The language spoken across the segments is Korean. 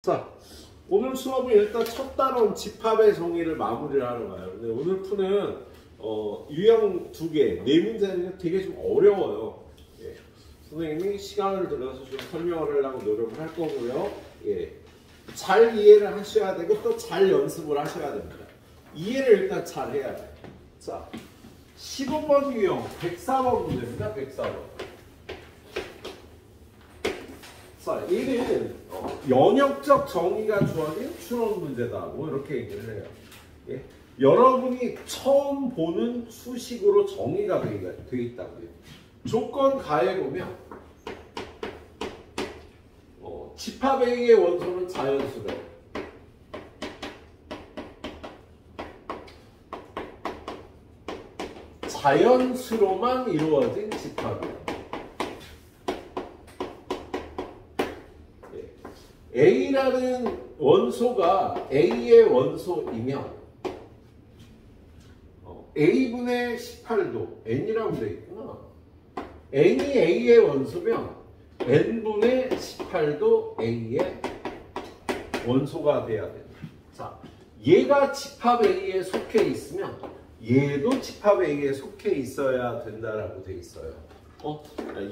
자, 오늘 수업은 일단 첫 단원 집합의 정의를 마무리를 하러 가요. 근데 오늘 푸는 유형 2개, 4문제는 되게 좀 어려워요. 예. 선생님이 시간을 들여서 좀 설명을 하려고 노력을 할 거고요. 예. 잘 이해를 하셔야 되고 또 잘 연습을 하셔야 됩니다. 이해를 일단 잘 해야 돼요. 자, 15번 유형 104번 문제입니다. 104번. 자, 얘는 연역적 정의가 주어진 추론 문제다. 뭐 이렇게 얘기를 해요. 예? 여러분이 처음 보는 수식으로 정의가 되어 있다고요. 조건 가에 보면 집합 A의 원소는 자연수래요. 자연수로만 이루어진 집합이에요. A라는 원소가 A의 원소이면 A분의 18도 N이라고 되어 있구나. N이 A의 원소면 N분의 18도 A의 원소가 돼야 된다. 자, 얘가 집합 A에 속해 있으면 얘도 집합 A에 속해 있어야 된다라고 되어 있어요.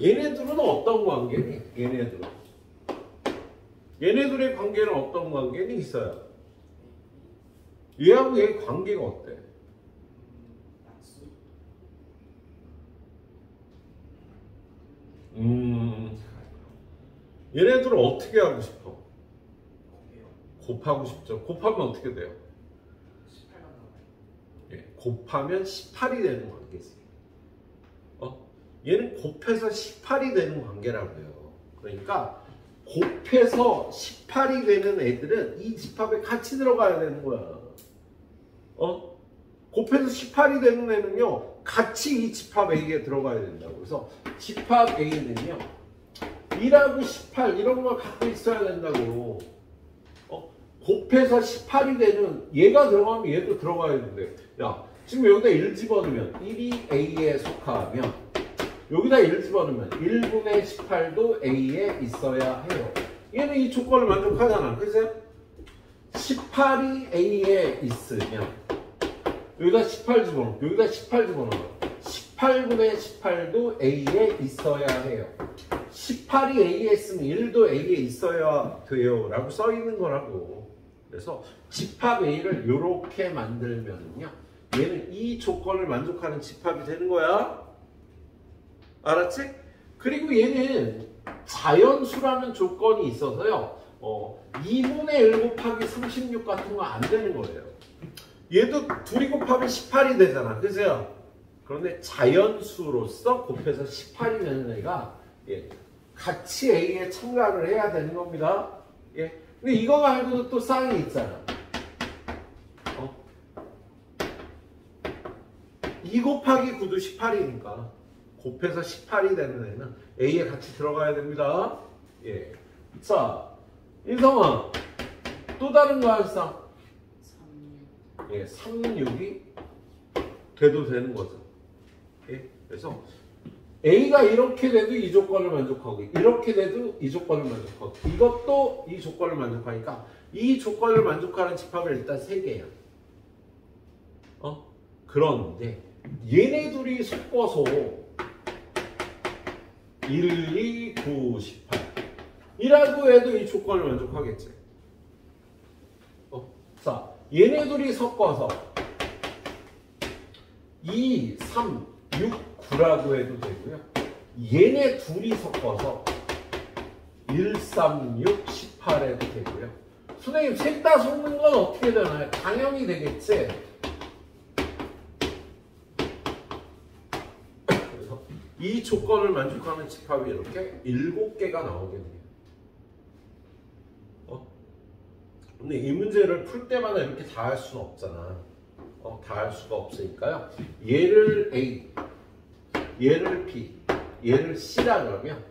얘네들은 어떤 관계니? 얘네들의 관계는 어떤 관계는 있어요? 얘하고 얘 관계가 어때? 얘네들은 어떻게 하고 싶어? 곱하고 싶죠. 곱하면 어떻게 돼요? 18가 나와요. 예, 곱하면 18이 되는 관계지. 얘는 곱해서 18이 되는 관계라고 해요. 그러니까 곱해서 18이 되는 애들은 이 집합에 같이 들어가야 되는 거야. 곱해서 18이 되는 애는요, 같이 이 집합 A에 들어가야 된다고. 그래서 집합 A는요, 2하고 18 이런 걸 갖고 있어야 된다고. 곱해서 18이 되는 얘가 들어가면 얘도 들어가야 되는데, 야, 지금 여기다 1 집어넣으면 1이 A에 속하면 여기다 1 집어넣으면 1분의 18도 A에 있어야 해요. 얘는 이 조건을 만족하잖아. 그래서 18이 A에 있으면 여기다 18 집어넣어. 여기다 18 집어넣어. 18분의 18도 A에 있어야 해요. 18이 A에 있으면 1도 A에 있어야 돼요. 라고 써 있는 거라고. 그래서 집합 A를 이렇게 만들면요, 얘는 이 조건을 만족하는 집합이 되는 거야. 알았지? 그리고 얘는 자연수라는 조건이 있어서요, 2분의 1 곱하기 36 같은 거 안 되는 거예요. 얘도 둘이 곱하면 18이 되잖아. 그죠? 그런데 자연수로서 곱해서 18이 되는 애가, 예, 같이 A에 참가를 해야 되는 겁니다. 예. 근데 이거 말고도 또 쌍이 있잖아. 2 곱하기 9도 18이니까. 곱해서 18이 되는 애는 A에 같이 들어가야 됩니다. 예. 자, 인성아, 또 다른 거 한 쌍. 36. 예, 36이 돼도 되는 거죠. 예. 그래서 A가 이렇게 돼도 이 조건을 만족하고, 이렇게 돼도 이 조건을 만족하고, 이것도 이 조건을 만족하니까 이 조건을 만족하는 집합을 일단 3개야. 그런데 얘네 둘이 섞어서 1, 2, 9, 18 이라고 해도 이 조건을 만족하겠지. 자, 얘네 둘이 섞어서 2, 3, 6, 9라고 해도 되고요. 얘네 둘이 섞어서 1, 3, 6, 18 해도 되고요. 선생님, 셋 다 섞는 건 어떻게 되나요? 당연히 되겠지. 이 조건을 만족하는 집합이 이렇게 7개가 나오게 돼요. 근데 이 문제를 풀 때마다 이렇게 다 할 수는 없잖아. 다 할 수가 없으니까요. 얘를 A, 얘를 B, 얘를 C라 그러면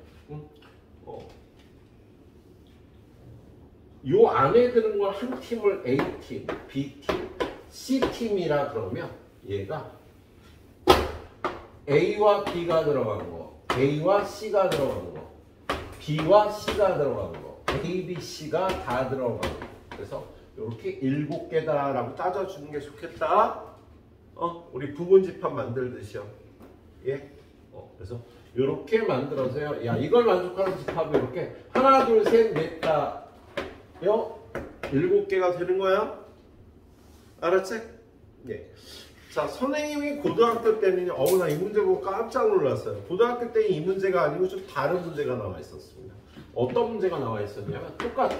요 안에 드는 걸 한 팀을 A팀, B팀, C팀이라 그러면 얘가 A와 B가 들어간 거, A와 C가 들어간 거, B와 C가 들어간 거, A, B, C가 다 들어가고. 그래서 이렇게 7개다라고 따져주는 게 좋겠다. 우리 부분집합 만들듯이요. 예? 그래서 이렇게 만들어서요. 야, 이걸 만족하는 집합이 이렇게 하나, 둘, 셋, 넷, 다요. 7개가 되는 거야. 알았지? 예. 자, 선생님이 고등학교 때는 나 이 문제 보고 깜짝 놀랐어요. 고등학교 때 이 문제가 아니고 좀 다른 문제가 나와 있었습니다. 어떤 문제가 나와 있었냐면 똑같아.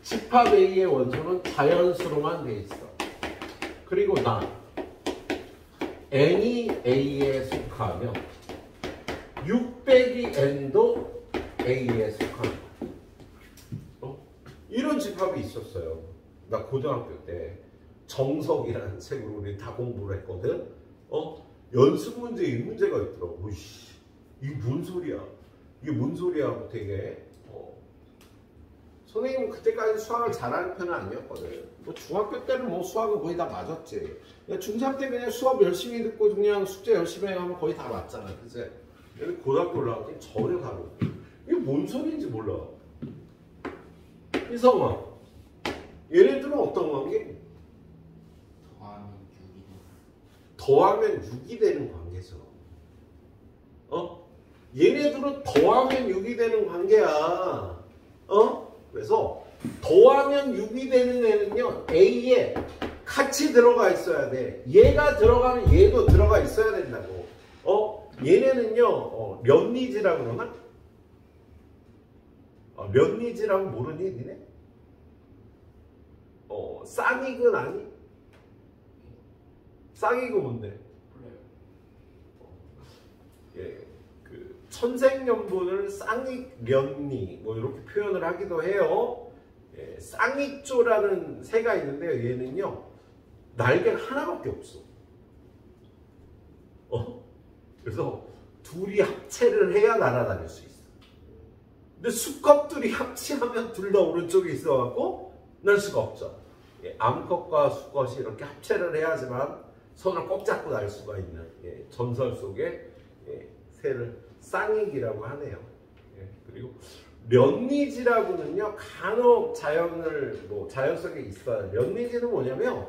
집합 A의 원소는 자연수로만 돼 있어. 그리고 나 n이 A에 속하며 6 빼기 n도 A에 속합니다. 이런 집합이 있었어요. 나 고등학교 때 정석이라는 책으로 우리 다 공부를 했거든. 연습 문제에 이 문제가 있더라고. 오이씨, 이게 뭔 소리야? 이게 뭔 소리야? 하고 되게 선생님은 그때까지 수학을 잘하는 편은 아니었거든. 뭐 중학교 때는 뭐 수학은 거의 다 맞았지. 중3 때 그냥 수업 열심히 듣고 그냥 숙제 열심히 하면 거의 다 맞잖아. 그치? 근데 고등학교 올라갔더니 전혀 다르고. 이게 뭔 소리인지 몰라. 이성아, 얘네들은 어떤 관계? 더하면 6이 되는 관계죠. 얘네들은 더하면 6이 되는 관계야. 그래서 더하면 6이 되는 애는요, A에 같이 들어가 있어야 돼. 얘가 들어가면 얘도 들어가 있어야 된다고. 얘네는요, 련니지라고 그러나? 련니지라고 모르니, 니네? 쌍익은 아니? 쌍익은 뭔데? 예, 그 천생연분을 쌍익련니 뭐 이렇게 표현을 하기도 해요. 예, 쌍익조라는 새가 있는데요. 얘는요 날개가 하나밖에 없어. 그래서 둘이 합체를 해야 날아다닐 수 있어. 근데 수컷들이 합체하면 둘 다 오른쪽에 있어갖고 날 수가 없죠. 예, 암컷과 수컷이 이렇게 합체를 해야지만 손을 꼭 잡고 날 수가 있는 전설 속의 새를 쌍익이라고 하네요. 그리고 련니지라고는요 간혹 자연 속에 있어요. 련니지는 뭐냐면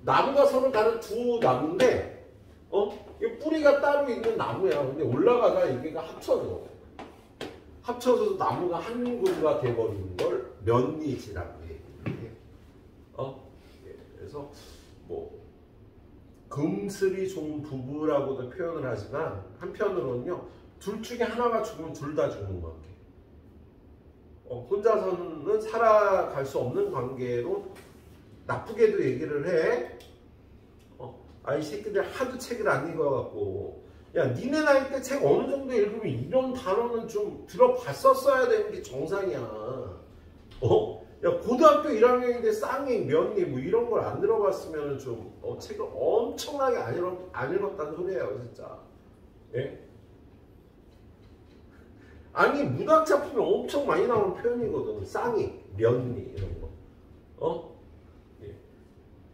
나무가 서로 다른 두 나무인데 뿌리가 따로 있는 나무야. 근데 올라가다 이게가 합쳐져서 나무가 한 그루가 돼버리는 걸 련니지라고 해요. 그래서 뭐 금슬이 종 부부라고도 표현을 하지만 한편으로는요 둘 중에 하나가 죽으면 둘 다 죽는 관계. 혼자서는 살아갈 수 없는 관계로 나쁘게도 얘기를 해. 이 새끼들 하도 책을 안 읽어갖고 야 니네 나이 때 책 어느 정도 읽으면 이런 단어는 좀 들어봤었어야 되는 게 정상이야. 야 고등학교 1학년인데 쌍익, 면니 뭐 이런 걸 안 들어봤으면 좀 책을 엄청나게 안 읽었다는 소리예요 진짜. 예? 아니 문학 작품에 엄청 많이 나오는 표현이거든. 쌍익, 면니 이런 거. 예.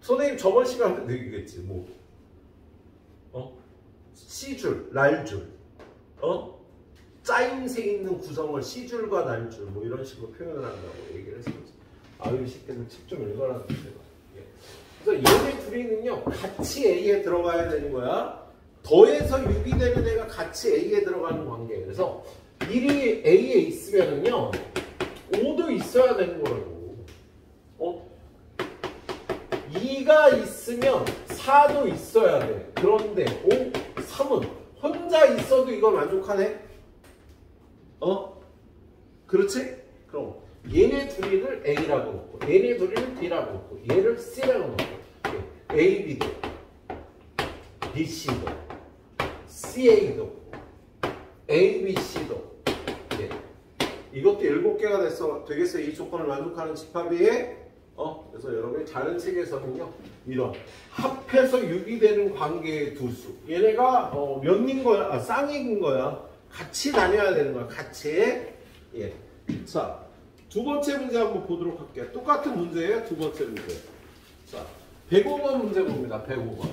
선생님 저번 시간에 얘기했지 뭐. C줄, 날줄. 짜임새 있는 구성을 C줄과 날줄 뭐 이런 식으로 표현을 한다고 얘기를 했었지. 이 새끼들 책 좀 읽어라. 그래서 얘네 둘이는요 같이 A에 들어가야 되는 거야. 더해서 6이 되는 애가 같이 A에 들어가는 관계. 그래서 1이 A에 있으면은요 5도 있어야 되는 거라고. 2가 있으면 4도 있어야 돼. 그런데 3은 혼자 있어도 이걸 만족하네? 그렇지? 그럼 얘네 둘이를 A라고 놓고 얘네 둘이를 B라고 놓고 얘를 C라고 놓고 A, B도 B, C도 CA도 A, B, C도 이것도 7개가 되겠어요. 이 조건을 만족하는 집합이. 그래서 여러분이 다른 책에서는요 이런 합해서 6이 되는 관계의 두 수 얘네가 몇인 거야? 쌍익인 거야. 같이 다녀야 되는 거야. 같이. 자, 두 번째 문제 한번 보도록 할게요. 똑같은 문제예요. 두 번째 문제. 자, 105번 문제 봅니다. 105번.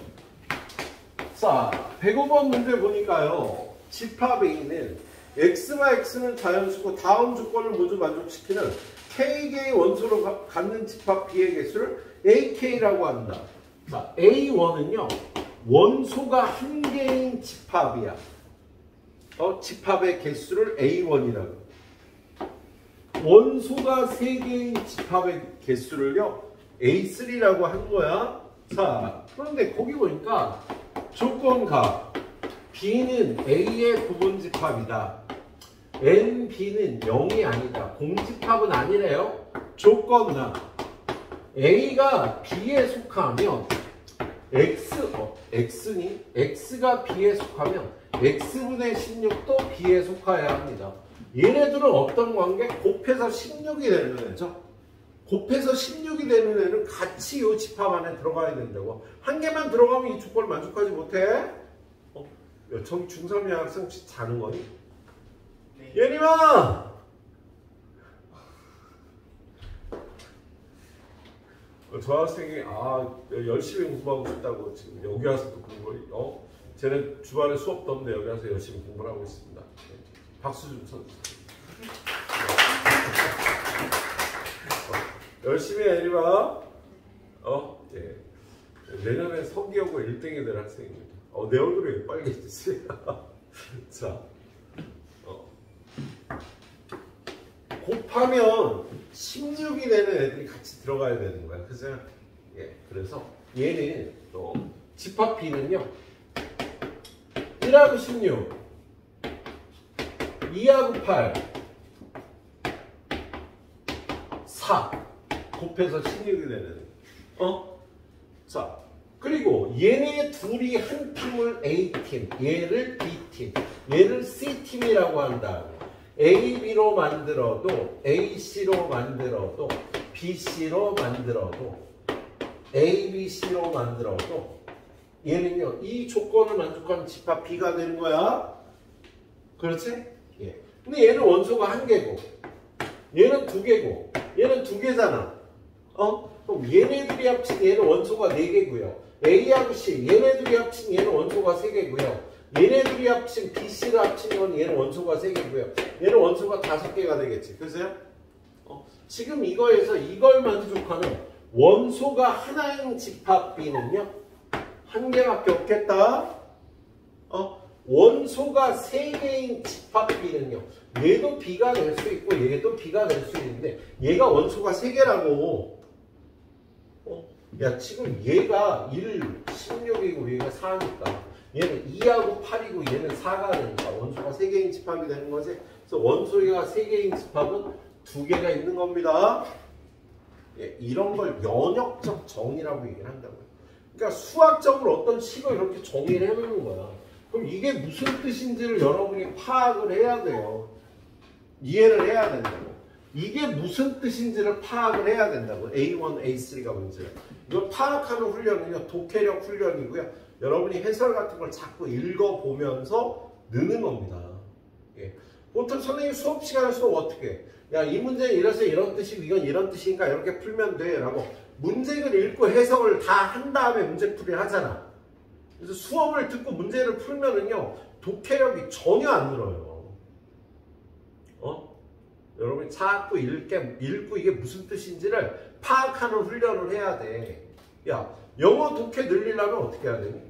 자, 105번 문제 보니까요. 집합 A는 X와 X는 자연수고 다음 조건을 모두 만족시키는 K개의 원소로 갖는 집합 B의 개수를 AK라고 한다. 자, A1은요. 원소가 한 개인 집합이야. 집합의 개수를 A1이라고. 원소가 세 개인 집합의 개수를요. A3라고 한 거야. 자, 그런데 거기 보니까 조건가 B는 A의 부분집합이다. NB는 0이 아니다. 공집합은 아니래요. 조건가 A가 B에 속하면 X가 B에 속하면 X분의 16도 B에 속해야 합니다. 얘네들은 어떤 관계? 곱해서 16이 되는 애죠. 곱해서 16이 되는 애는 같이 이 집합 안에 들어가야 된다고. 한 개만 들어가면 이 조건을 만족하지 못해? 저기 중3의 학생 혹시 자는 거니? 네. 예림아! 저 학생이 열심히 공부하고 싶다고 지금 여기 와서도 공부를 쟤는 주말에 수업도 없는데 여기 와서 열심히 공부를 하고 있습니다. 네. 박수 좀 쳐주세요. 열심히 해, 예림아. 예. 내년에 서기하고 1등이 될 학생입니다. 내 얼굴이 왜 빨개지지? 자, 곱하면 16이 되는 애들이 같이 들어가야 되는 거야. 그죠? 예. 그래서 얘는 집합 B는요. 1하고 16, 2하고 8, 4 곱해서 16이 되는. 자, 그리고 얘네 둘이 한 팀을 A팀, 얘를 B팀, 얘를 C팀이라고 한다. AB로 만들어도, AC로 만들어도, BC로 만들어도, ABC로 만들어도 얘는요, 이 조건을 만족하는 집합 B가 되는 거야. 그렇지? 예. 근데 얘는 원소가 한 개고, 얘는 두 개고, 얘는 두 개잖아. 그럼 얘네들이 합친 얘는 원소가 네 개고요. A하고 C, 얘네들이 합친 얘는 원소가 세 개고요. 얘네들이 합친 BC를 합친 건 얘는 원소가 세 개고요. 얘는 원소가 5개가 되겠지. 그죠? 지금 이거에서 이걸 만족하는 원소가 하나인 집합 B는요. 한 개밖에 없겠다. 원소가 세 개인 집합 B는요. 얘도 B가 될 수 있고 얘도 B가 될 수 있는데 얘가 원소가 세 개라고. 야, 지금 얘가 1, 16이고 얘가 4니까 얘는 2하고 8이고 얘는 4가 되니까 원소가 3개인 집합이 되는 거지. 그래서 원소가 3개인 집합은 2개가 있는 겁니다. 예, 이런 걸 연역적 정의라고 얘기를 한다고요. 그러니까 수학적으로 어떤 식을 이렇게 정의를 해놓는 거야. 그럼 이게 무슨 뜻인지를 여러분이 파악을 해야 돼요. 이해를 해야 된다고. 이게 무슨 뜻인지를 파악을 해야 된다고. A1, A3가 문제야. 이거 파악하는 훈련은요, 독해력 훈련이고요. 여러분이 해설 같은 걸 자꾸 읽어보면서 느는 겁니다. 예. 보통 선생님 수업 시간에서 어떻게 해? 야, 이 문제는 이래서 이런 뜻이고 이건 이런 뜻이니까 이렇게 풀면 돼 라고 문제를 읽고 해석을 다 한 다음에 문제풀이를 하잖아. 그래서 수업을 듣고 문제를 풀면은요, 독해력이 전혀 안 늘어요. 여러분이 자꾸 읽고 이게 무슨 뜻인지를 파악하는 훈련을 해야 돼. 야, 영어 독해 늘리려면 어떻게 해야 되니?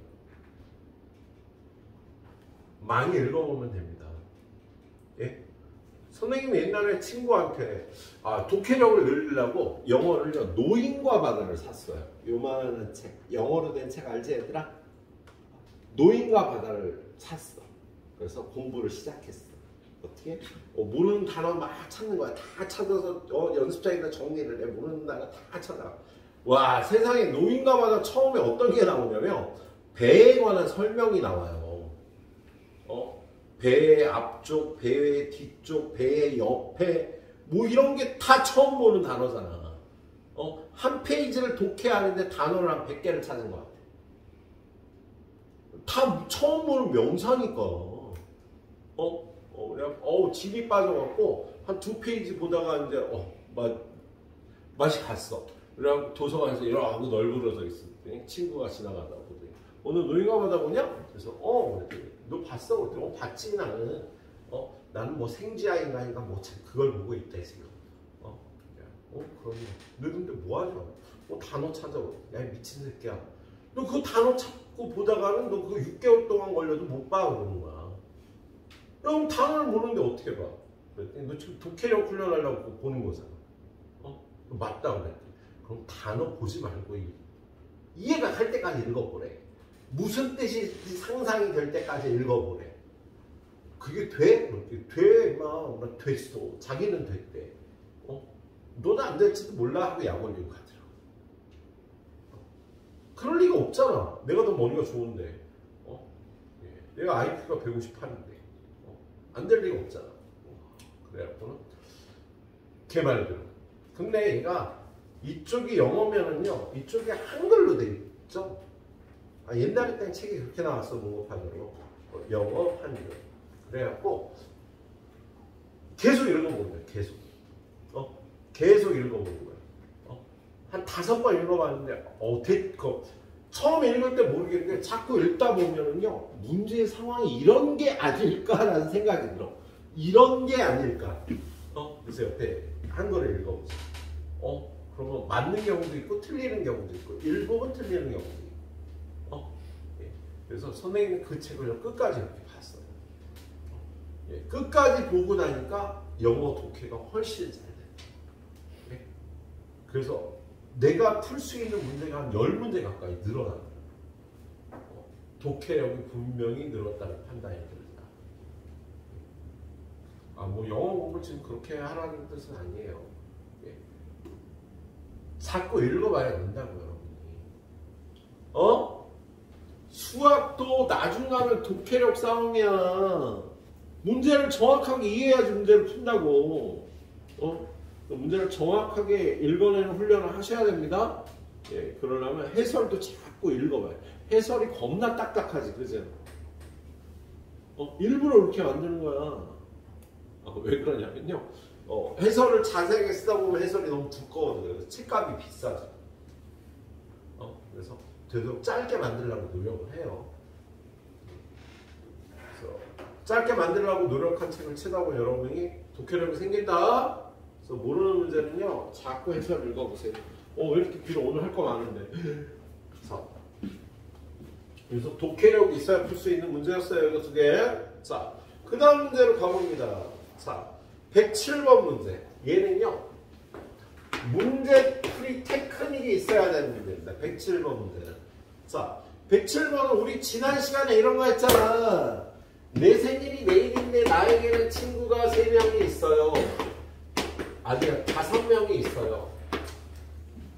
많이 읽어보면 됩니다. 예? 선생님이 옛날에 친구한테 독해력을 늘리려고 영어를요, 노인과 바다를 샀어요. 요만한 책, 영어로 된 책 알지 얘들아? 노인과 바다를 샀어. 그래서 공부를 시작했어. 어떻게? 모르는 단어 막 찾는 거야. 다 찾아서 연습장에다 정리를 해. 모르는 단어 다 찾아. 와, 세상에 노인과 바다 처음에 어떤 게 나오냐면 배에 관한 설명이 나와요. 배의 앞쪽, 배의 뒤쪽, 배의 옆에 뭐 이런 게 다 처음 보는 단어잖아. 한 페이지를 독해하는데 단어를 한 100개를 찾은 것 같아. 다 처음 보는 명사니까. 그냥 집이 빠져갖고 한 2페이지 보다가 이제 맛이 갔어. 그래갖고 도서관에서 이러고 널브러져 있을 때 친구가 지나가다 보더니 오늘 노인과 바다 보냐? 그래서 너 봤어? 그랬더니 봤지 나는. 나는 뭐 생지아인가 그걸 보고 있다 지금. 그러면 너 근데 뭐하냐? 단어 찾아봐. 야 미친 새끼야. 너 그 단어 찾고 보다가는 너 그거 6개월 동안 걸려도 못 봐 그러는 거야. 그럼 단어를 모르는데 어떻게 봐? 그랬더니 너 지금 독해력 훈련하려고 그거 보는 거잖아. 맞다 그랬더니 그럼 단어 보지 말고 이해가 갈 때까지 읽어보래. 무슨 뜻이 상상이 될 때까지 읽어보래. 그게 돼? 돼, 막 됐어. 자기는 됐대. 너는 안 될지도 몰라 하고 약 올리고 가더라고. 그럴 리가 없잖아. 내가 더 머리가 좋은데. 내가 IQ가 158인데. 안 될 리가 없잖아. 그래갖고는 걔 말대로. 근데 얘가 이쪽이 영어면은요, 이쪽이 한글로 돼 있죠. 옛날에 땐 책이 그렇게 나왔어, 문고판으로. 영어, 한글. 그래갖고 계속 읽어보는 거야. 계속 읽어보는 거야. 한 5번 읽어봤는데 처음 읽을 때 모르겠는데 자꾸 읽다 보면은요, 문제의 상황이 이런 게 아닐까라는 생각이 들어. 이런 게 아닐까. 그래서 옆에 한글을 읽어보세요. 그러면 맞는 경우도 있고 틀리는 경우도 있고 일부분 틀리는 경우도 있고. 그래서 선생님은 그 책을 끝까지 이렇게 봤어요. 끝까지 보고 나니까 영어 독해가 훨씬 잘 돼. 그래서 내가 풀 수 있는 문제가 한 10문제 가까이 늘어나는 거야. 독해력이 분명히 늘었다는 판단이 들다. 뭐 영어 공부를 지금 그렇게 하라는 뜻은 아니에요. 자꾸 읽어봐야 된다고요, 여러분이. 수학도 나중 가면 독해력 싸움이야. 문제를 정확하게 이해해야지 문제를 푼다고. 문제를 정확하게 읽어내는 훈련을 하셔야 됩니다. 그러려면 해설도 자꾸 읽어봐요. 해설이 겁나 딱딱하지, 그죠? 일부러 이렇게 만드는 거야. 왜 그러냐면요. 해설을 자세하게 쓰다 보면 해설이 너무 두꺼워져요. 그래서 책값이 비싸죠. 그래서 되도록 짧게 만들려고 노력을 해요. 그래서 짧게 만들려고 노력한 책을 치다 보면 여러분이 독해력이 생긴다. 그래서 모르는 문제는요, 자꾸 해설 읽어보세요. 왜 이렇게 길어? 오늘 할 거 많은데. 그래서 독해력이 있어야 풀 수 있는 문제였어요. 이거 2개. 자, 그 다음 문제로 가봅니다. 자, 107번 문제. 얘는요, 문제풀이 테크닉이 있어야 되는 문제입니다. 107번 문제는. 자, 107번은 우리 지난 시간에 이런 거 했잖아. 내 생일이 내일인데 나에게는 친구가 3명이 있어요. 아니야, 5명이 있어요.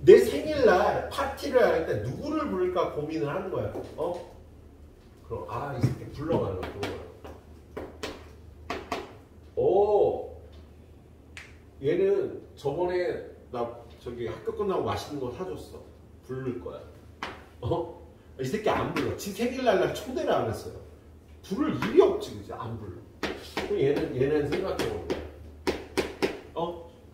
내 생일날 파티를 할 때 누구를 부를까 고민을 하는 거야. 그럼 이 새끼 불러가려고. 얘는 저번에 나 저기 학교 끝나고 맛있는 거 사줬어. 부를 거야. 이 새끼 안 불러. 지 생일날 날 초대를 안 했어요. 부를 일이 없지, 그지? 안 불러. 그럼 얘는 생각해보는 거야.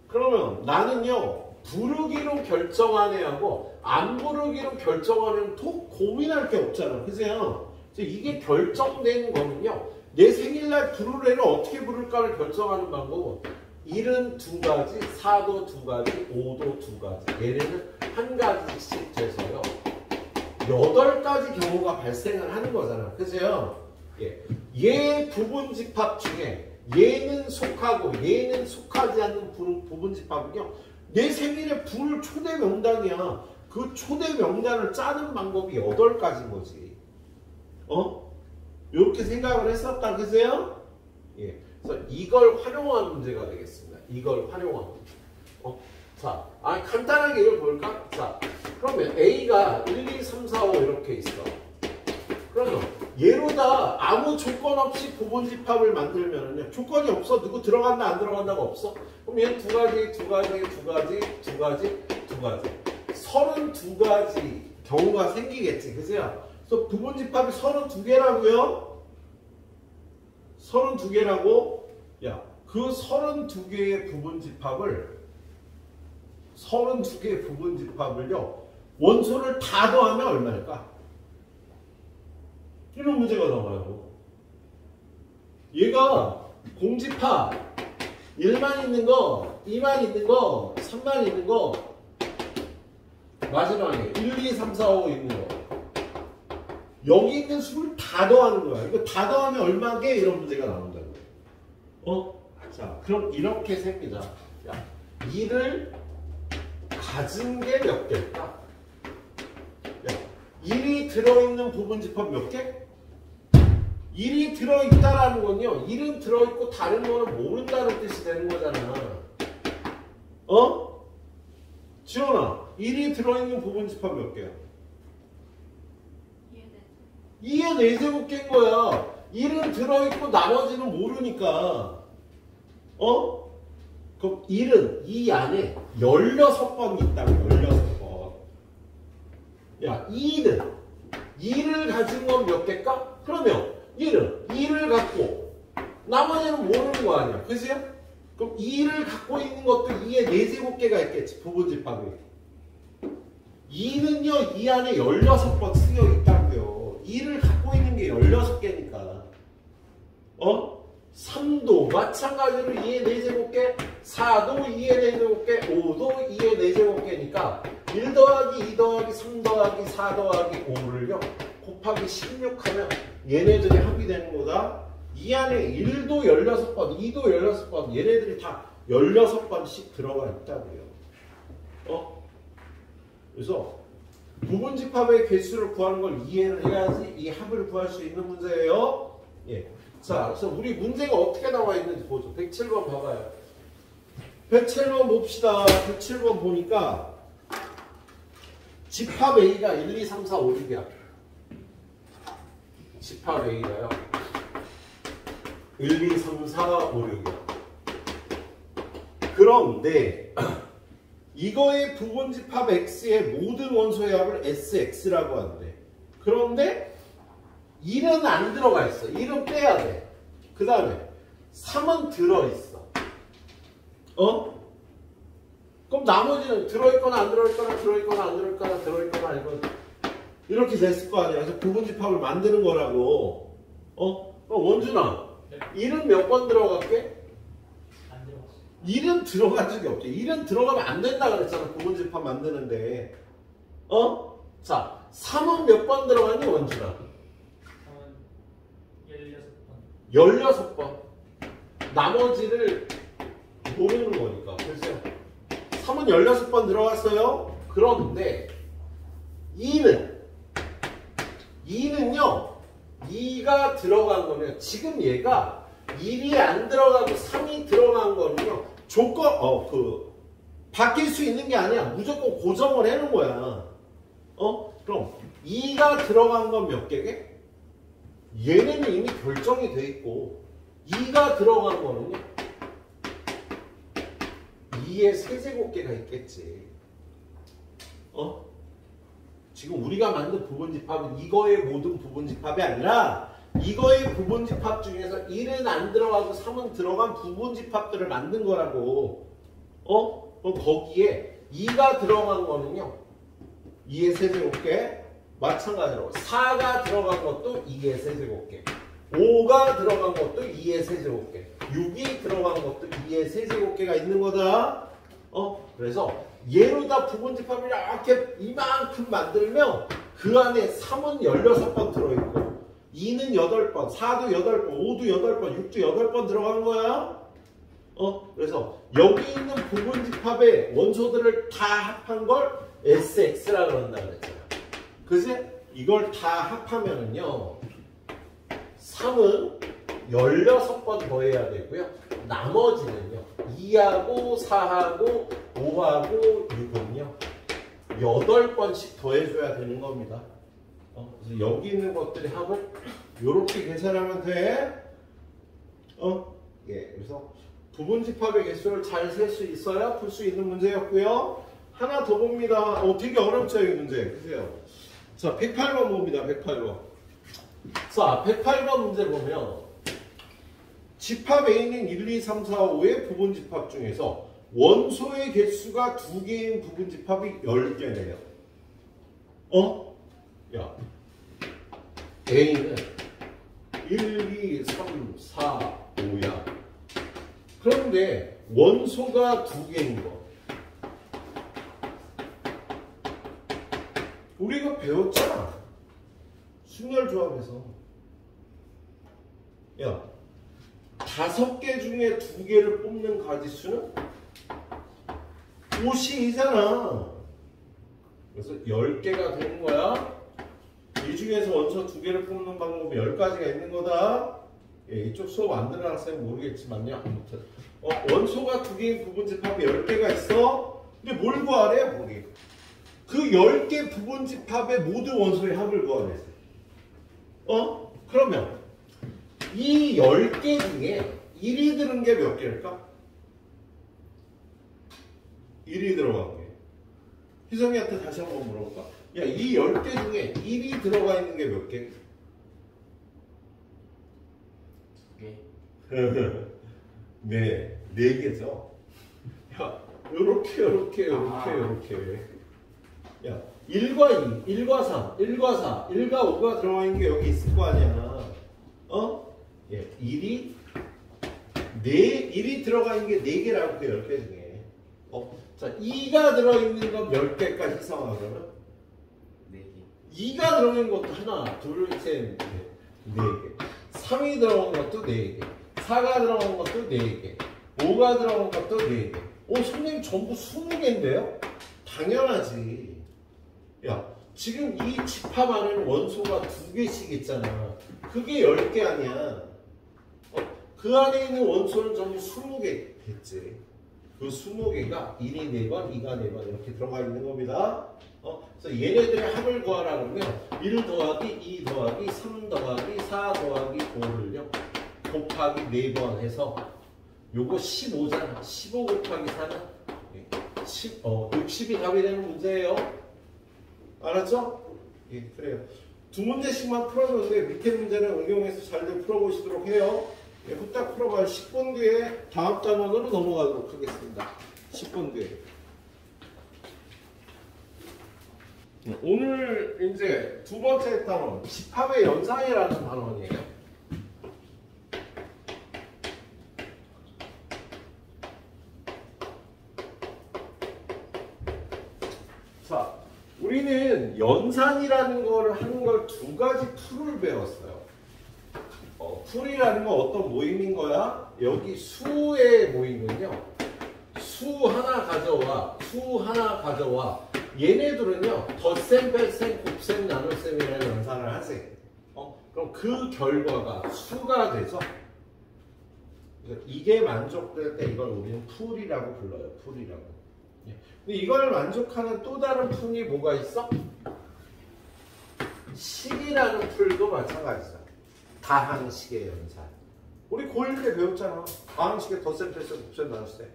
그러면 나는요, 부르기로 결정한 애하고 안 부르기로 결정한 애는 또 고민할 게 없잖아. 그죠? 이게 결정된 거는요, 내 생일날 부를 애를 어떻게 부를까를 결정하는 방법은 1은 2가지, 4도 2가지, 5도 2가지. 얘네는 한 가지씩 돼서요, 8가지 경우가 발생을 하는 거잖아. 그죠? 얘 부분집합 중에 얘는 속하고 얘는 속하지 않는 부분집합은요, 내 생일에 부를 초대 명단이야. 그 초대 명단을 짜는 방법이 8가지인 거지. 이렇게 생각을 했었다. 그세요? 그래서 이걸 활용한 문제가 되겠습니다. 이걸 활용한 문제. 자, 간단하게 이걸 볼까? 자, 그러면 A가 1, 2, 3, 4, 5 이렇게 있어. 그러면 얘로다 아무 조건 없이 부분집합을 만들면은요, 조건이 없어. 누구 들어간다 안 들어간다가 없어. 그럼 얘 2가지, 2가지, 2가지, 2가지, 2가지. 32가지 경우가 생기겠지. 그죠? 그래서 부분집합이 32개라고요? 32개라고? 야, 그 32개의 부분집합을요, 원소를 다 더하면 얼마일까? 이런 문제가 나와요. 얘가 공집합 1만 있는 거, 2만 있는 거, 3만 있는 거 마지막에 1, 2, 3, 4, 5 있는 거 여기 있는 수를 다 더하는 거야. 이거 다 더하면 얼마게? 이런 문제가 나온다는 거야. 자, 그럼 이렇게 셉니다. 야, 2를 가진 게 몇 개일까? 야, 1이 들어있는 부분집합 몇 개? 1이 들어있다라는 건요, 1은 들어있고 다른 거는 모른다는 뜻이 되는 거잖아. 지원아, 1이 들어있는 부분집합 몇 개야? 2의 4제곱개인 거야. 1은 들어있고 나머지는 모르니까. 그럼 1은 이 안에 16번이 있다고. 16번. 야, 2는 2를 가진 건 몇 개일까? 그러면 1은 2를 갖고 나머지는 모르는 거 아니야. 그치? 그럼 2를 갖고 있는 것도 2의 4제곱개가 있겠지. 부분집합이. 2는요, 이 안에 16번 쓰여 있다고요. 2를 갖고 있는 게 16개니까. 3도 마찬가지로 2의 4제곱개, 4도 2의 4제곱개, 5도 2의 4제곱개니까 1 더하기 2 더하기 3 더하기 4 더하기 5를요 곱하기 16하면 얘네들이 합이 되는 거다. 이 안에 1도 16번, 2도 16번, 얘네들이 다 16번씩 들어가 있다고요. 그래서 부분집합의 개수를 구하는 걸 이해를 해야지 이 합을 구할 수 있는 문제예요. 예. 자, 그래서 우리 문제가 어떻게 나와 있는지 보죠. 107번 봐봐요. 107번 봅시다. 107번 보니까 집합 A가 1, 2, 3, 4, 5, 6이야. 집합 A가요. 1, 2, 3, 4, 5, 6이야. 그런데 이거의 부분집합 X의 모든 원소의 합을 SX라고 하는데, 그런데 1은 안 들어가 있어. 1은 빼야 돼. 그 다음에 3은 들어있어. 그럼 나머지는 들어있거나 안 들어있거나 들어있거나 안 들어있거나 들어있거나 아니면 이렇게 됐을 거 아니야. 그래서 부분집합을 만드는 거라고. 그럼 원준아, 1은 몇 번 들어갈게? 1은 들어간 적이 없지. 1은 들어가면 안 된다 그랬잖아. 부분집합 만드는데. 자, 3은 몇 번 들어가니 원준아? 16번. 16번. 나머지를 모르는 거니까. 글쎄요. 3은 16번 들어갔어요. 그런데 2는요. 2가 들어간 거는 지금 얘가 1이 안 들어가고 3이 들어간 거는요. 조건, 바뀔 수 있는 게 아니야. 무조건 고정을 해놓은 거야. 그럼 2가 들어간 건 몇 개게? 얘네는 이미 결정이 돼 있고 2가 들어간 거는요. 2의 세제곱개가 있겠지. 지금 우리가 만든 부분집합은 이거의 모든 부분집합이 아니라 이거의 부분집합 중에서 1은 안 들어가고 3은 들어간 부분집합들을 만든 거라고. 그럼 거기에 2가 들어간 거는요. 2의 세제곱개. 마찬가지로 4가 들어간 것도 2의 세제곱개. 5가 들어간 것도 2의 세제곱개. 6이 들어간 것도 2의 세제곱개가 있는 거다. 그래서 얘로 다 부분집합을 이렇게 이만큼 만들면 그 안에 3은 16번 들어있고 2는 8번, 4도 8번, 5도 8번, 6도 8번 들어간 거야. 그래서 여기 있는 부분집합의 원소들을 다 합한 걸 SX라 그런다 그랬잖아. 그지? 이걸 다 합하면은요. 3은 16번 더해야 되고요. 나머지는요. 2하고 4하고 5하고 6은요. 8번씩 더해줘야 되는 겁니다. 그래서 여기 있는 것들이 합을 이렇게 계산하면 돼. 예, 그래서 부분집합의 개수를 잘 셀 수 있어야 풀 수 있는 문제였고요. 하나 더 봅니다. 되게 어렵죠, 이 문제. 보세요. 자, 108번 봅니다. 108번. 자, 108번 문제 보면 집합 A는 1, 2, 3, 4, 5의 부분집합 중에서 원소의 개수가 2개인 부분집합이 10개네요. 야, A는 1, 2, 3, 4, 5야. 그런데 원소가 2개인 거. 우리가 배웠잖아. 순열조합에서. 야, 5개 중에 2개를 뽑는 가지수는 5씩이잖아. 그래서 10개가 되는 거야. 이 중에서 원소 2개를 뽑는 방법이 10가지가 있는 거다. 예, 이쪽 수업 안 들은 학생은 모르겠지만요. 아무튼 원소가 2개인 부분집합이 10개가 있어. 근데 뭘 구하래? 거기 그 10개 부분집합의 모든 원소의 합을 구하래. 그러면 이 10개 중에 1이 들은 게 몇 개일까? 1이 들어간 게. 희성이한테 다시 한번 물어볼까? 야, 이 10개 중에 1이 들어가 있는 게 몇 개? 2개. 네, 4개죠. 야, 요렇게. 야, 1과 2, 1과 3, 1과 4, 1과 5가 들어가 있는 게 여기 있을 거 아니야. 예, 1이 들어가 있는 게 4개라고 그 10개 중에. 자, 2가 들어있는 건 10개까지 희성아 그러면? 4개. 2가 들어있는 것도 하나, 둘, 셋, 넷, 4개. 3이 들어간 것도 4개. 4가 들어간 것도 4개. 5가 들어간 것도 4개. 선생님 전부 20개인데요? 당연하지. 야, 지금 이 집합 안에는 원소가 2개씩 있잖아. 그게 10개 아니야. 그 안에 있는 원소는 전부 20개겠지. 그 20개가 1이 4번, 2가 4번 이렇게 들어가 있는 겁니다. 그래서 얘네들의 합을 구하라 그러면 1 더하기 2 더하기 3 더하기 4 더하기 5를요. 곱하기 4번 해서 요거 15잖아. 15 곱하기 4는 60이 답이 되는 문제예요. 알았죠? 예, 그래요. 2문제씩만 풀어줬는데 밑에 문제는 응용해서 잘들 풀어보시도록 해요. 예, 후딱 풀어봐요. 10분 뒤에 다음 단원으로 넘어가도록 하겠습니다. 10분 뒤에. 오늘 이제 2번째 단원, 집합의 연산이라는 단원이에요. 자, 우리는 연산이라는 걸 하는 걸 2가지 풀을 배웠어요. 풀이라는 건 어떤 모임인 거야? 여기 수의 모임은요. 수 하나 가져와. 얘네들은요. 덧셈, 뺄셈, 곱셈, 나눗셈이라는 연산을 하세요. 그럼 그 결과가 수가 돼서 이게 만족될 때 이걸 우리는 풀이라고 불러요. 풀이라고. 근데 이걸 만족하는 또 다른 풀이 뭐가 있어? 식이라는 풀도 마찬가지죠. 다항식의 연산. 우리 고1 때 배웠잖아. 다항식의 덧셈, 뺄셈, 곱셈, 나눗셈.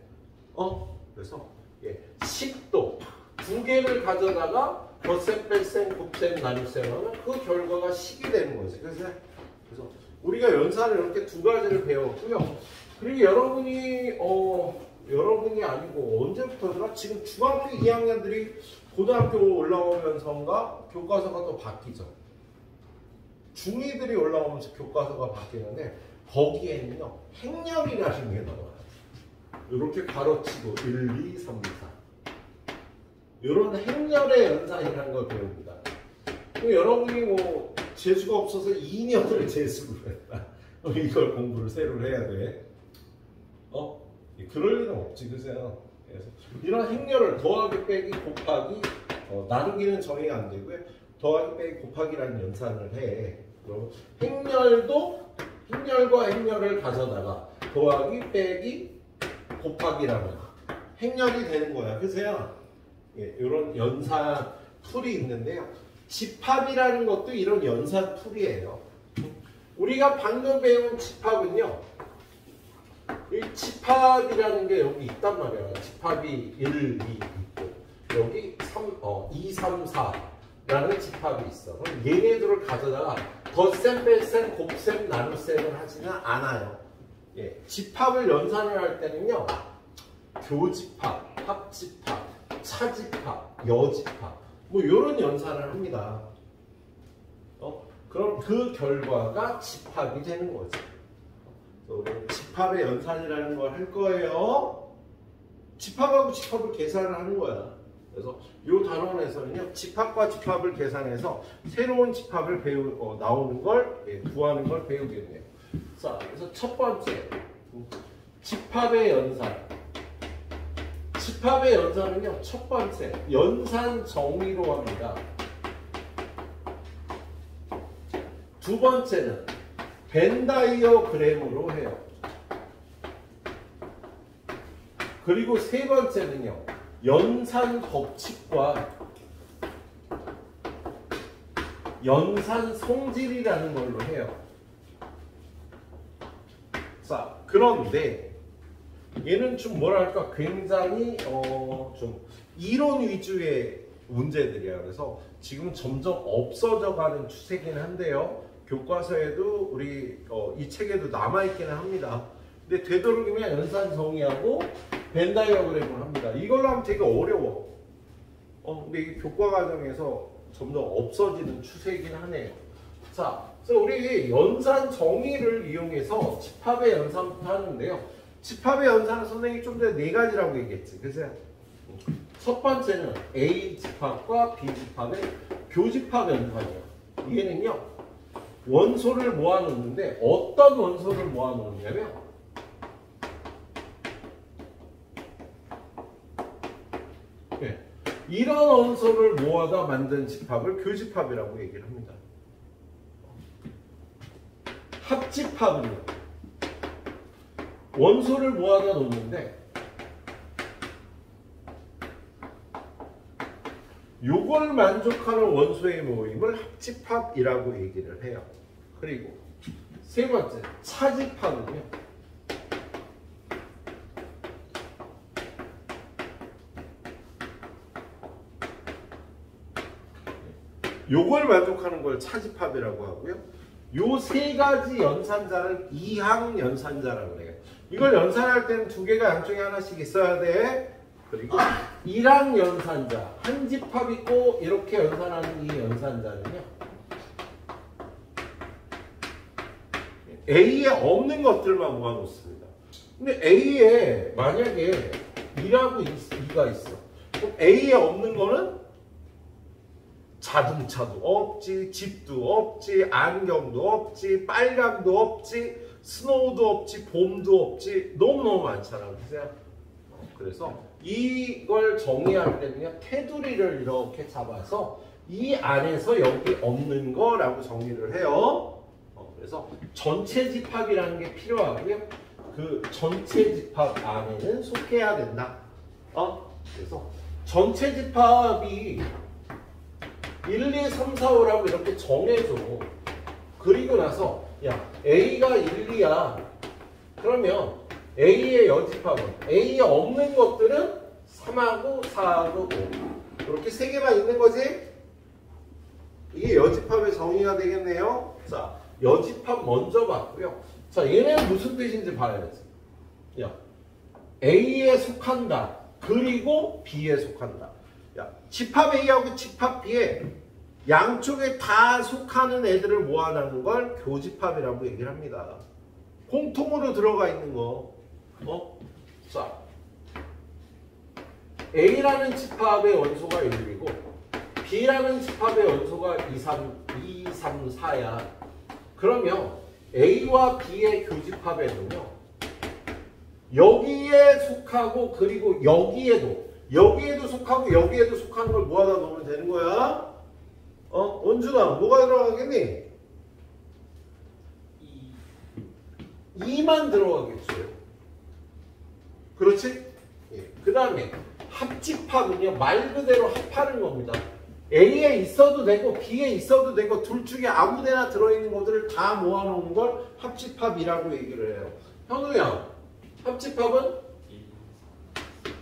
그래서 식도 2개를 가져다가 덧셈, 뺄셈, 곱셈, 나눗셈 하면 그 결과가 식이 되는 거지. 그래서 우리가 연산을 이렇게 2가지를 배웠고요. 그리고 여러분이 아니고 언제부터더라? 지금 중학교 2학년들이 고등학교 올라오면서인가 교과서가 또 바뀌죠. 중2들이 올라오면서 교과서가 바뀌는데 거기에는요 행렬이라는 게 나와요. 이렇게 가로치고 1, 2, 3, 4 이런 행렬의 연산이라는 걸 배웁니다. 여러분이 뭐 재수가 없어서 2년을 재수를 했다. 이걸 공부를 새로 해야 돼. 그럴 일은 없지, 그죠? 그래서 이런 행렬을 더하기, 빼기, 곱하기, 나누기는 정의가 안 되고요. 더하기, 빼기, 곱하기라는 연산을 해. 그럼 행렬과 행렬을 가져다가 더하기, 빼기, 곱하기라면 행렬이 되는 거야. 그래서요, 이런 연산 풀이 있는데요. 집합이라는 것도 이런 연산 풀이에요. 우리가 방금 배운 집합은요. 이 집합이라는 게 여기 있단 말이야. 집합이 1, 2 있고 여기 2, 3, 4라는 집합이 있어. 그럼 얘네들을 가져다가 덧셈, 뺄셈, 곱셈, 나눗셈을 하지는 않아요. 집합을 연산을 할 때는요. 교집합, 합집합, 차집합, 여집합 뭐 이런 연산을 합니다. 그럼 그 결과가 집합이 되는 거죠. 우리는 집합의 연산이라는 걸 할 거예요. 집합하고 집합을 계산을 하는 거야. 그래서 이 단원에서는요, 집합과 집합을 계산해서 새로운 집합을 나오는 걸 구하는 걸 배우겠네요. 자, 그래서 첫 번째 집합의 연산. 집합의 연산은요, 첫 번째 연산 정의로 합니다. 두 번째는 벤 다이어그램으로 해요. 그리고 세 번째는요, 연산 법칙과 연산 성질이라는 걸로 해요. 자, 그런데 얘는 좀 뭐랄까 굉장히 좀 이론 위주의 문제들이야. 그래서 지금 점점 없어져 가는 추세긴 한데요. 교과서에도 우리 이 책에도 남아있기는 합니다. 근데 되도록이면 연산 정의하고 벤 다이어그램을 합니다. 이걸로 하면 되게 어려워. 근데 이게 교과 과정에서 점점 없어지는 추세이긴 하네요. 자, 그래서 우리 연산 정의를 이용해서 집합의 연산부터 하는데요. 집합의 연산은 선생님이 좀 전에 네 가지라고 얘기했지. 그래서 첫 번째는 A 집합과 B 집합의 교집합 연산이에요. 얘는요, 원소를 모아놓는데 어떤 원소를 모아놓느냐면 이런 원소를 모아다 만든 집합을 교집합이라고 얘기를 합니다. 합집합은요, 원소를 모아다 놓는데 요걸 만족하는 원소의 모임을 합집합이라고 얘기를 해요. 그리고 세 번째, 차집합은요, 요걸 만족하는 걸 차집합이라고 하고요. 요 세 가지 연산자를 이항 연산자라고 해요. 이걸 연산할 때는 두 개가 양쪽에 하나씩 있어야 돼. 그리고 일항 연산자, 한 집합 있고 이렇게 연산하는 이 연산자는요, A에 없는 것들만 모아놓습니다. 근데 A에 만약에 2라고 2가 있어. 그럼 A에 없는 거는 자동차도 없지, 집도 없지, 안경도 없지, 빨강도 없지, 스노우도 없지, 봄도 없지, 너무너무 많잖아. 그래서 이걸 정의할 때는요, 테두리를 이렇게 잡아서 이 안에서 여기 없는 거라고 정의를 해요. 그래서 전체 집합이라는 게 필요하고요. 그 전체 집합 안에는 속해야 된다. 그래서 전체 집합이 1, 2, 3, 4, 5라고 이렇게 정해줘. 그리고 나서 야, A가 1, 2야. 그러면 A의 여집합은 A에 없는 것들은 3하고 4하고 5. 이렇게 세 개만 있는 거지? 이게 여집합의 정의가 되겠네요. 자, 여집합 먼저 봤고요. 자, 얘는 무슨 뜻인지 봐야지. 야, A에 속한다. 그리고 B에 속한다. 야, 집합 A하고 집합 B에 양쪽에 다 속하는 애들을 모아놓은 걸 교집합이라고 얘기를 합니다. 공통으로 들어가 있는 거. 자, A라는 집합의 원소가 1이고 B라는 집합의 원소가 2, 3, 4야. 그러면 A와 B의 교집합에는요, 여기에 속하고 그리고 여기에도 속하고 여기에도 속하는 걸 모아다 놓으면 되는 거야. 원준아, 뭐가 들어가겠니? 2만 들어가겠어요. 그렇지? 예. 그 다음에 합집합은요, 말 그대로 합하는 겁니다. A에 있어도 되고 B에 있어도 되고 둘 중에 아무 데나 들어있는 것들을 다 모아놓는 걸 합집합이라고 얘기를 해요. 현우야, 합집합은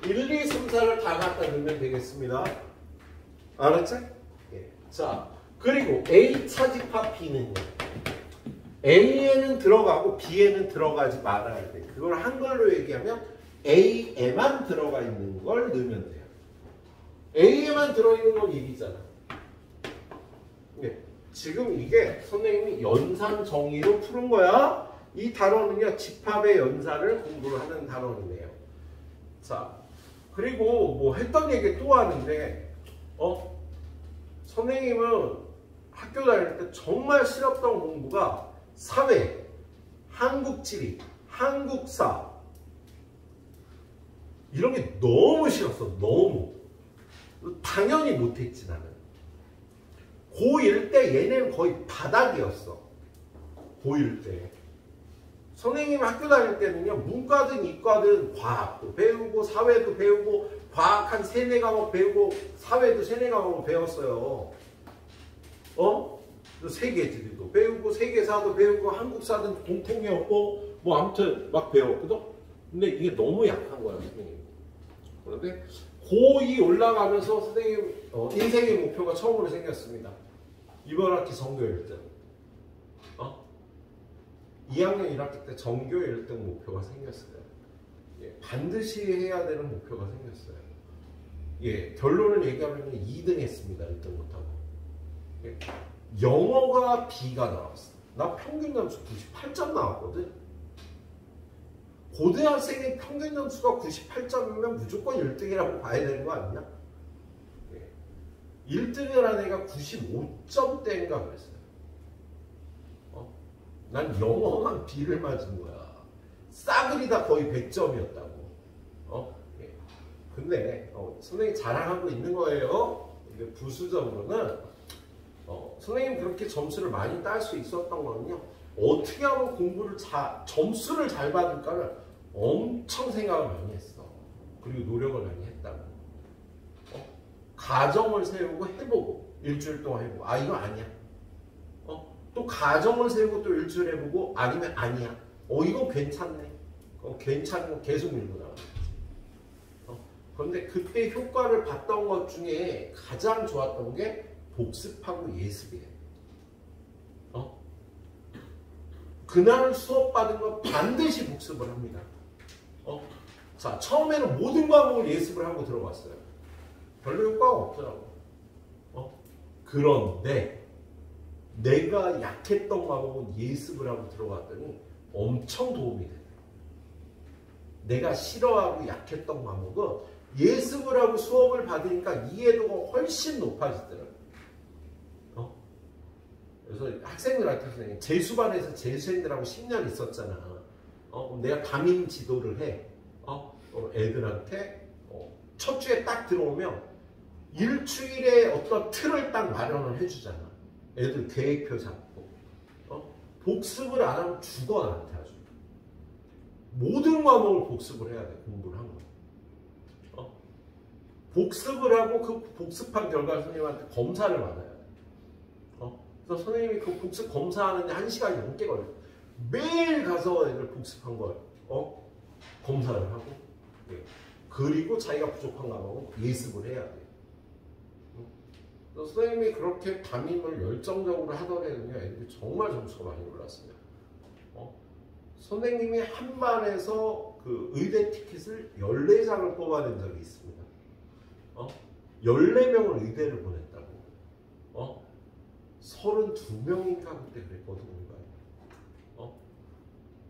1, 2, 3, 4를 다 갖다 넣으면 되겠습니다. 알았지? 예. 자, 그리고 A 차집합 B는요, A에는 들어가고 B에는 들어가지 말아야 돼. 그걸 한글로 얘기하면 A에만 들어가 있는 걸 넣으면 돼요. A에만 들어있는 건 1이잖아. 네. 지금 이게 선생님이 연산 정의로 푸는 거야. 이 단어는요, 집합의 연산을 공부를 하는 단어인데요. 자, 그리고 뭐 했던 얘기 또 하는데 선생님은 학교 다닐 때 정말 싫었던 공부가 사회, 한국지리, 한국사 이런 게 너무 싫었어. 너무. 당연히 못했지 나는. 고1 때 얘네는 거의 바닥이었어. 고1 때. 선생님 학교 다닐 때는요, 문과든 이과든 과학도 배우고 사회도 배우고 과학 한 3, 4과목 배우고 사회도 3, 4과목 배웠어요. 세계지리도 배우고 세계사도 배우고 한국사든 공통이었고 뭐 아무튼 막 배웠거든. 근데 이게 너무 약한 거야 선생님. 그런데 고2 올라가면서 선생님 인생의 목표가 처음으로 생겼습니다. 이번 학기 전교 1등. 2학년 1학기 때 전교 1등 목표가 생겼어요. 예, 반드시 해야 되는 목표가 생겼어요. 예, 결론을 얘기하면 2등 했습니다. 1등 못하고. 예, 영어가 B가 나왔어. 나 평균 점수 98점 나왔거든. 고등학생의 평균 점수가 98점이면 무조건 1등이라고 봐야 되는 거 아니냐? 예, 1등을 한 애가 95점대인가 그랬어요. 난 영어만 B를 맞은 거야. 싸그리 다 거의 100점이었다고. 예. 근데 선생님 자랑하고 있는 거예요. 근데 부수적으로는 선생님 그렇게 점수를 많이 딸 수 있었던 거는요. 어떻게 하면 점수를 잘 받을까를 엄청 생각을 많이 했어. 그리고 노력을 많이 했다고. 가정을 세우고 해보고 일주일 동안 해보고 이거 아니야. 또 가정을 세우고 또 일주일 해보고 아니면 아니야. 이거 괜찮네. 괜찮고 계속 밀고 나가는 거지. 그런데 그때 효과를 봤던 것 중에 가장 좋았던 게 복습하고 예습이에요. 그날 수업 받은 거 반드시 복습을 합니다. 자, 처음에는 모든 과목을 예습을 하고 들어갔어요. 별로 효과가 없더라고. 그런데 내가 약했던 과목은 예습을 하고 들어갔더니 엄청 도움이 돼요. 내가 싫어하고 약했던 과목은 예습을 하고 수업을 받으니까 이해도가 훨씬 높아지더라고요. 그래서 학생들한테 선생님, 재수반에서 재수생들하고 10년 있었잖아. 그럼 내가 담임 지도를 해. 애들한테 첫 주에 딱 들어오면 일주일에 어떤 틀을 딱 마련을 해주잖아. 애들 계획표 잡고 복습을 안 하면 죽어 나한테 아주. 모든 과목을 복습을 해야 돼. 공부를 한 거. 복습을 하고 그 복습한 결과 선생님한테 검사를 받아야 돼. 그래서 선생님이 그 복습 검사하는데 1시간이 넘게 걸려. 매일 가서 애들 복습한 걸 검사를 하고 그리고 자기가 부족한 과목은 예습을 해야 돼. 선생님이 그렇게 담임을 열정적으로 하더라도 애들이 정말 점수가 많이 올랐습니다. 선생님이 한 반에서 그 의대 티켓을 14장을 뽑아낸 적이 있습니다. 14명을 의대를 보냈다고. 32명인가 그때 그랬거든.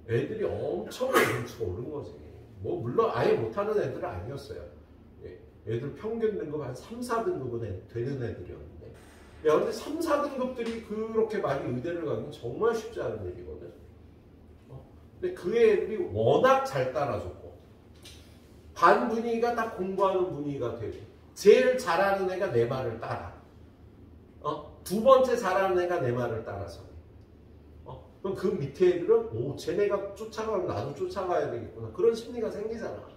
애들이 엄청나게 점수가 오른 거지. 뭐 물론 아예 못하는 애들은 아니었어요. 애들 평균 등급 한 3, 4등급은 되는 애들이었는데 야 근데 3, 4등급들이 그렇게 많이 의대를 가는 건 정말 쉽지 않은 일이거든. 근데 그 애들이 워낙 잘 따라줬고 반 분위기가 다 공부하는 분위기가 되고 제일 잘하는 애가 내 말을 따라 두 번째 잘하는 애가 내 말을 따라서 그럼 그 밑에 애들은 쟤네가 쫓아가면 나도 쫓아가야 되겠구나 그런 심리가 생기잖아.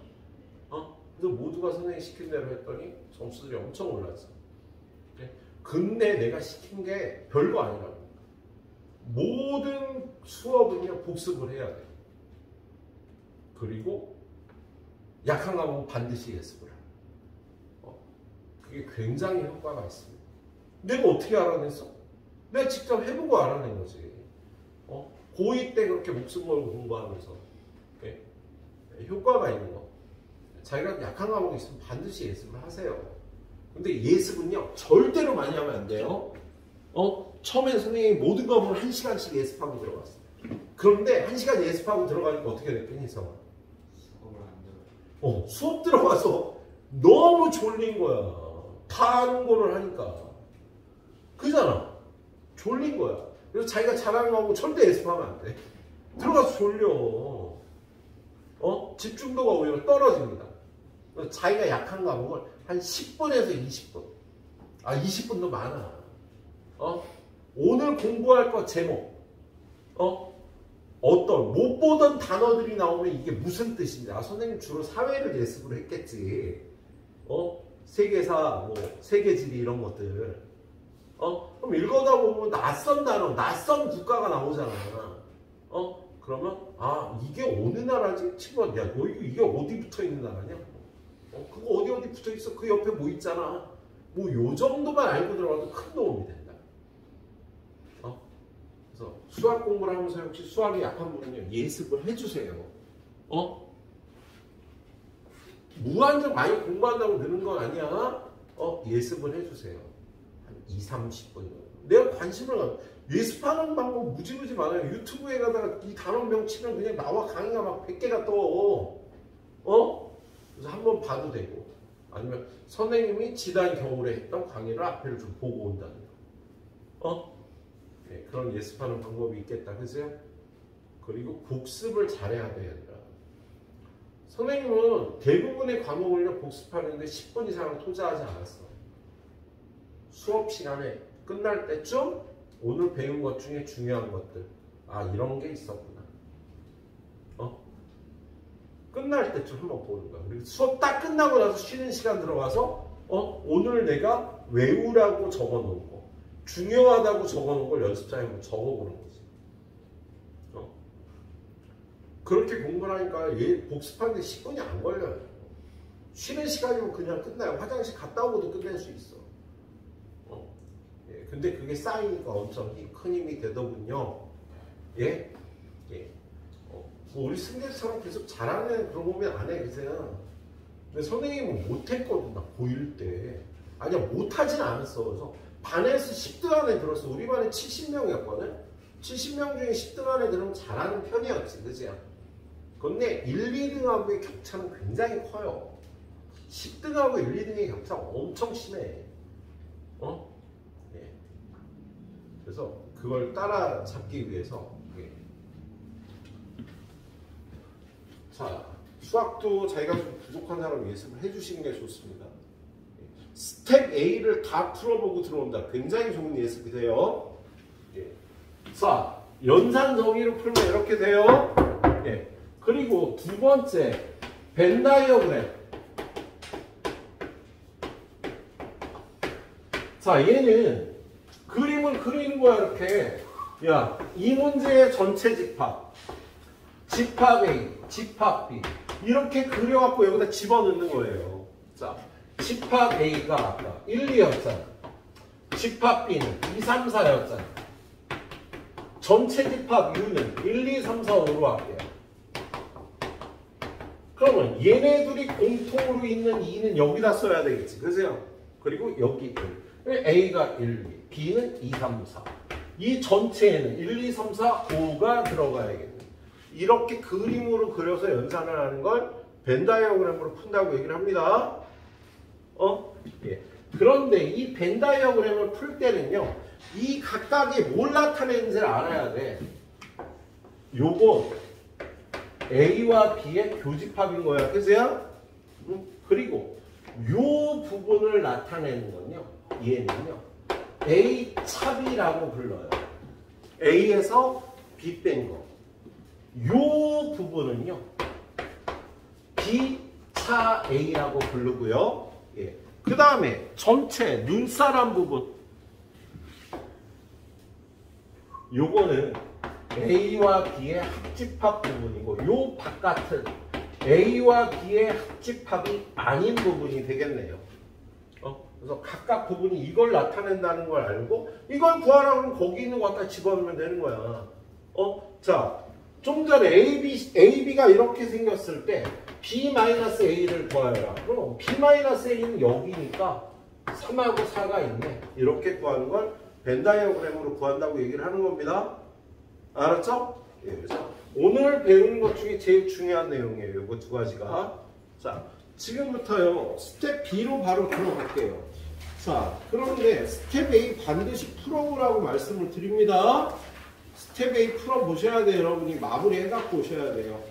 그래서 모두가 선생님이 시킨 대로 했더니 점수들이 엄청 올랐어. 근데 내가 시킨 게 별거 아니라고. 모든 수업은요 복습을 해야 돼. 그리고 약한 과목은 반드시 예습을 하고. 그게 굉장히 효과가 있습니다. 내가 어떻게 알아냈어? 내가 직접 해보고 알아낸 거지. 고2 때 그렇게 목숨 걸고 공부하면서 효과가 있는 거. 자기가 약한 과목이 있으면 반드시 예습을 하세요. 근데 예습은요 절대로 많이 하면 안 돼요. 처음에 선생님이 모든 과목을 1시간씩 예습하고 들어갔어. 그런데 1시간 예습하고 들어가니까 어떻게 됐겠니, 성아? 수업을 안 들어요. 수업 들어가서 너무 졸린 거야. 다 아는 거를 하니까. 그잖아. 졸린 거야. 그래서 자기가 잘하는 거하고 절대 예습하면 안 돼. 들어가서 졸려. 집중도가 오히려 떨어집니다. 자기가 약한 과목을 한 10분에서 20분. 20분도 많아. 오늘 공부할 것 제목. 어떤 못 보던 단어들이 나오면 이게 무슨 뜻인지. 선생님 주로 사회를 예습을 했겠지. 세계사, 뭐 세계지리 이런 것들. 그럼 읽어다 보면 낯선 단어, 낯선 국가가 나오잖아. 그러면 이게 어느 나라지? 친구가 야, 너 이게 어디 붙어 있는 나라냐? 그거 어디 붙어 있어? 그 옆에 뭐 있잖아. 뭐 요 정도만 알고 들어가도 큰 도움이 된다. 그래서 수학 공부를 하면서 혹시 수학이 약한 분은요, 예습을 해주세요. 무한정 많이 공부한다고 느는 건 아니야. 예습을 해주세요. 한 2-30분. 내가 관심을 가. 예습하는 방법 무지무지 많아요. 유튜브에 가다가 이 단어명 치면 그냥 나와 강의가 막 100개가 떠. 그래서 한번 봐도 되고. 아니면 선생님이 지난 겨울에 했던 강의를 앞에를 좀 보고 온다는 거. 네, 그런 예습하는 방법이 있겠다. 그죠? 그리고 복습을 잘해야 돼요. 선생님은 대부분의 과목을요, 복습하는데 10분 이상을 투자하지 않았어. 수업 시간에 끝날 때쯤 오늘 배운 것 중에 중요한 것들. 이런 게 있었구나. 끝날 때쯤 한번 보는 거야. 그리고 수업 딱 끝나고 나서 쉬는 시간 들어가서 오늘 내가 외우라고 적어 놓은 거, 중요하다고 적어 놓은 걸 연습장에 한번 적어 보는 거지. 그렇게 공부를 하니까 복습하는데 10분이 안 걸려요. 쉬는 시간이면 그냥 끝나요. 화장실 갔다 오고도 끝낼 수 있어. 근데 그게 쌓이니까 엄청 큰 힘이 되더군요. 예? 우리 승재처럼 계속 잘하는 그런 거면 안 해, 그냥. 근데 선생님은 못했거든, 나 고1 때. 아니야, 못하진 않았어. 그래서 반에서 10등 안에 들었어. 우리 반에 70명이었거든? 70명 중에 10등 안에 들으면 잘하는 편이었지, 그지? 근데 1, 2등하고의 격차는 굉장히 커요. 10등하고 1, 2등의 격차가 엄청 심해. 그래서 그걸 따라잡기 위해서 자, 수학도 자기가 좀 부족한 사람 예습을 해주시는 게 좋습니다. 스텝 A를 다 풀어보고 들어온다. 굉장히 좋은 예습이 돼요. 자, 연산 정의로 풀면 이렇게 돼요. 그리고 두 번째, 벤 다이어그램. 자, 얘는 그림을 그리는 거야, 이렇게. 야, 이 문제의 전체 집합. 집합 A, 집합 B. 이렇게 그려갖고 여기다 집어넣는 거예요. 자, 집합 A가 아까 1, 2였잖아. 집합 B는 2, 3, 4였잖아. 전체 집합 U는 1, 2, 3, 4, 5로 할게요. 그러면 얘네들이 공통으로 있는 2는 여기다 써야 되겠지. 그죠? 그리고 여기 1. A가 1, 2, B는 2, 3, 4. 이 전체에는 1, 2, 3, 4, 5가 들어가야겠네. 이렇게 그림으로 그려서 연산을 하는 걸 벤 다이어그램으로 푼다고 얘기를 합니다. 그런데 이 벤 다이어그램을 풀 때는요, 이 각각이 뭘 나타내는지를 알아야 돼. 요거 A와 B의 교집합인 거야. 그죠? 그리고 요 부분을 나타내는 건요, 얘는요, A 차비라고 불러요. A에서 B 뺀 거. 요 부분은요, B 차 A라고 부르고요. 그 다음에 전체 눈사람 부분. 요거는 A와 B의 합집합 부분이고, 요 바깥은 A와 B의 합집합이 아닌 부분이 되겠네요. 그래서 각각 부분이 이걸 나타낸다는 걸 알고, 이걸 구하라고 하면 거기 있는 거 갖다 집어넣으면 되는 거야. 자, 좀 전에 AB가 이렇게 생겼을 때 B-A를 구하여라. 그럼 B-A는 여기니까 3하고 4가 있네. 이렇게 구하는 걸 벤 다이어그램으로 구한다고 얘기를 하는 겁니다. 알았죠? 그래서 오늘 배우는 것 중에 제일 중요한 내용이에요. 이거 두 가지가. 자, 지금부터요 스텝 B로 바로 들어갈게요. 자, 그런데 스텝 A 반드시 풀어보라고 말씀을 드립니다. 스텝 A 풀어보셔야 돼요. 여러분이 마무리 해갖고 오셔야 돼요.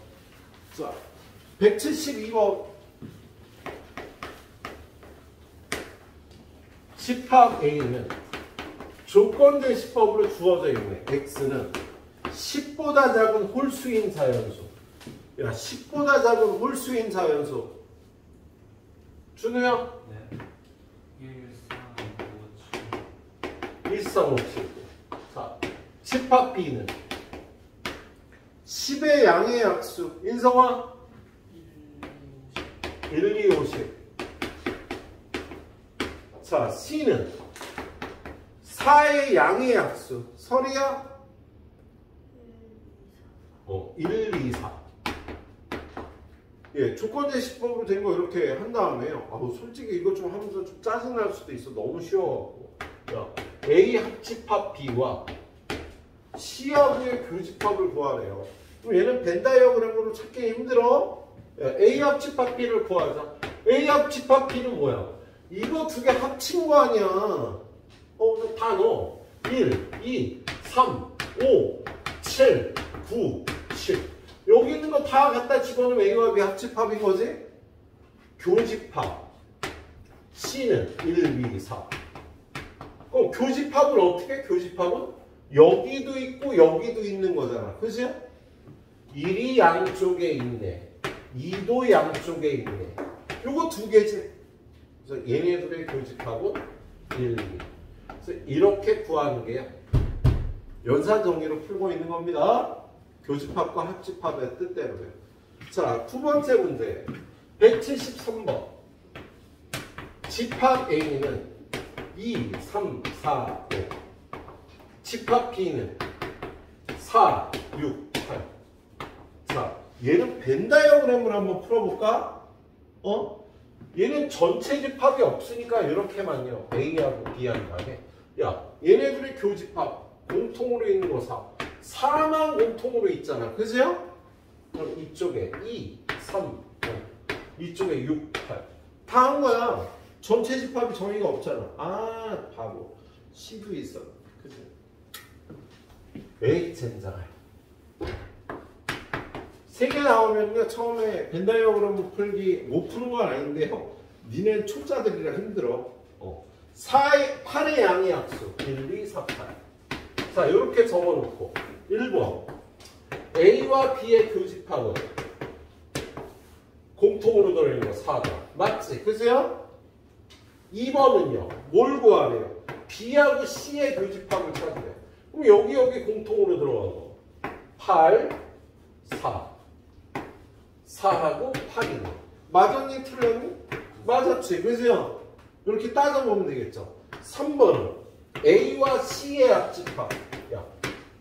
자, 172번 집합 A는 조건대시법으로 주어져 있네. X는 10보다 작은 홀수인 자연수. 야, 10보다 작은 홀수인 자연수. 준우야? 네. 1, 3, 5, 7. 1, 3, 5, 7. 자, 집합 B는 10의 양의 약수. 인성아? 1, 2, 50. 자, C는 4의 양의 약수. 설이야? 1, 2, 4. 예, 조건제시법으로 된 거 이렇게 한 다음에요. 아우, 솔직히 이거 좀 하면서 좀 짜증날 수도 있어. 너무 쉬워갖고. 자, A 합집합 B와 C하고의 교집합을 구하래요. 그럼 얘는 벤 다이어그램으로 찾기 힘들어? 야, A 합집합 B를 구하자. A 합집합 B는 뭐야? 이거 두 개 합친 거 아니야. 다 넣어. 1, 2, 3, 5, 7, 9, 10. 여기 있는 거 다 갖다 집어넣으면 A와 B 합집합인 거지? 교집합. C는 1, 2, 4. 그럼 교집합을 어떻게 해? 교집합은 여기도 있고 여기도 있는 거잖아. 그지? 1이 양쪽에 있네. 2도 양쪽에 있네. 요거 두 개지. 그래서 얘네들의 교집합은 1, 2. 그래서 이렇게 구하는 게 연산정리로 풀고 있는 겁니다. 교집합과 합집합의 뜻대로요. 자, 두 번째 문제. 173번. 집합 A는 2, 3, 4, 5. 집합 B는 4, 6, 8. 자, 얘는 벤 다이어그램을 한번 풀어볼까? 얘는 전체 집합이 없으니까 이렇게만요. A하고 B한 다음에. 야, 얘네들의 교집합 공통으로 있는 거 4. 4만 공통으로 있잖아. 그죠? 그럼 이쪽에 2, 3, 5. 이쪽에 6, 8. 다 한 거야. 전체 집합이 정의가 없잖아. 아, 바보. C도 있어. 그치? 에이, 젠장할. 3개 나오면요, 처음에 벤 다이어그램 풀기 못 푸는 건 아닌데요. 니네 초짜들이라 힘들어. 8의 양의 약수. 1, 2, 4, 8. 자, 이렇게 적어놓고 1번 A와 B의 교집합은 공통으로 들어있는 거 4다. 맞지? 그죠? 2번은요. 뭘 구하래요? B하고 C의 교집합을 찾으래. 그럼 여기 공통으로 들어가고 8, 4. 4하고 8이네. 맞았니? 틀렸니? 맞았지. 그죠? 이렇게 따져보면 되겠죠. 3번은 A와 C의 합집합. 야,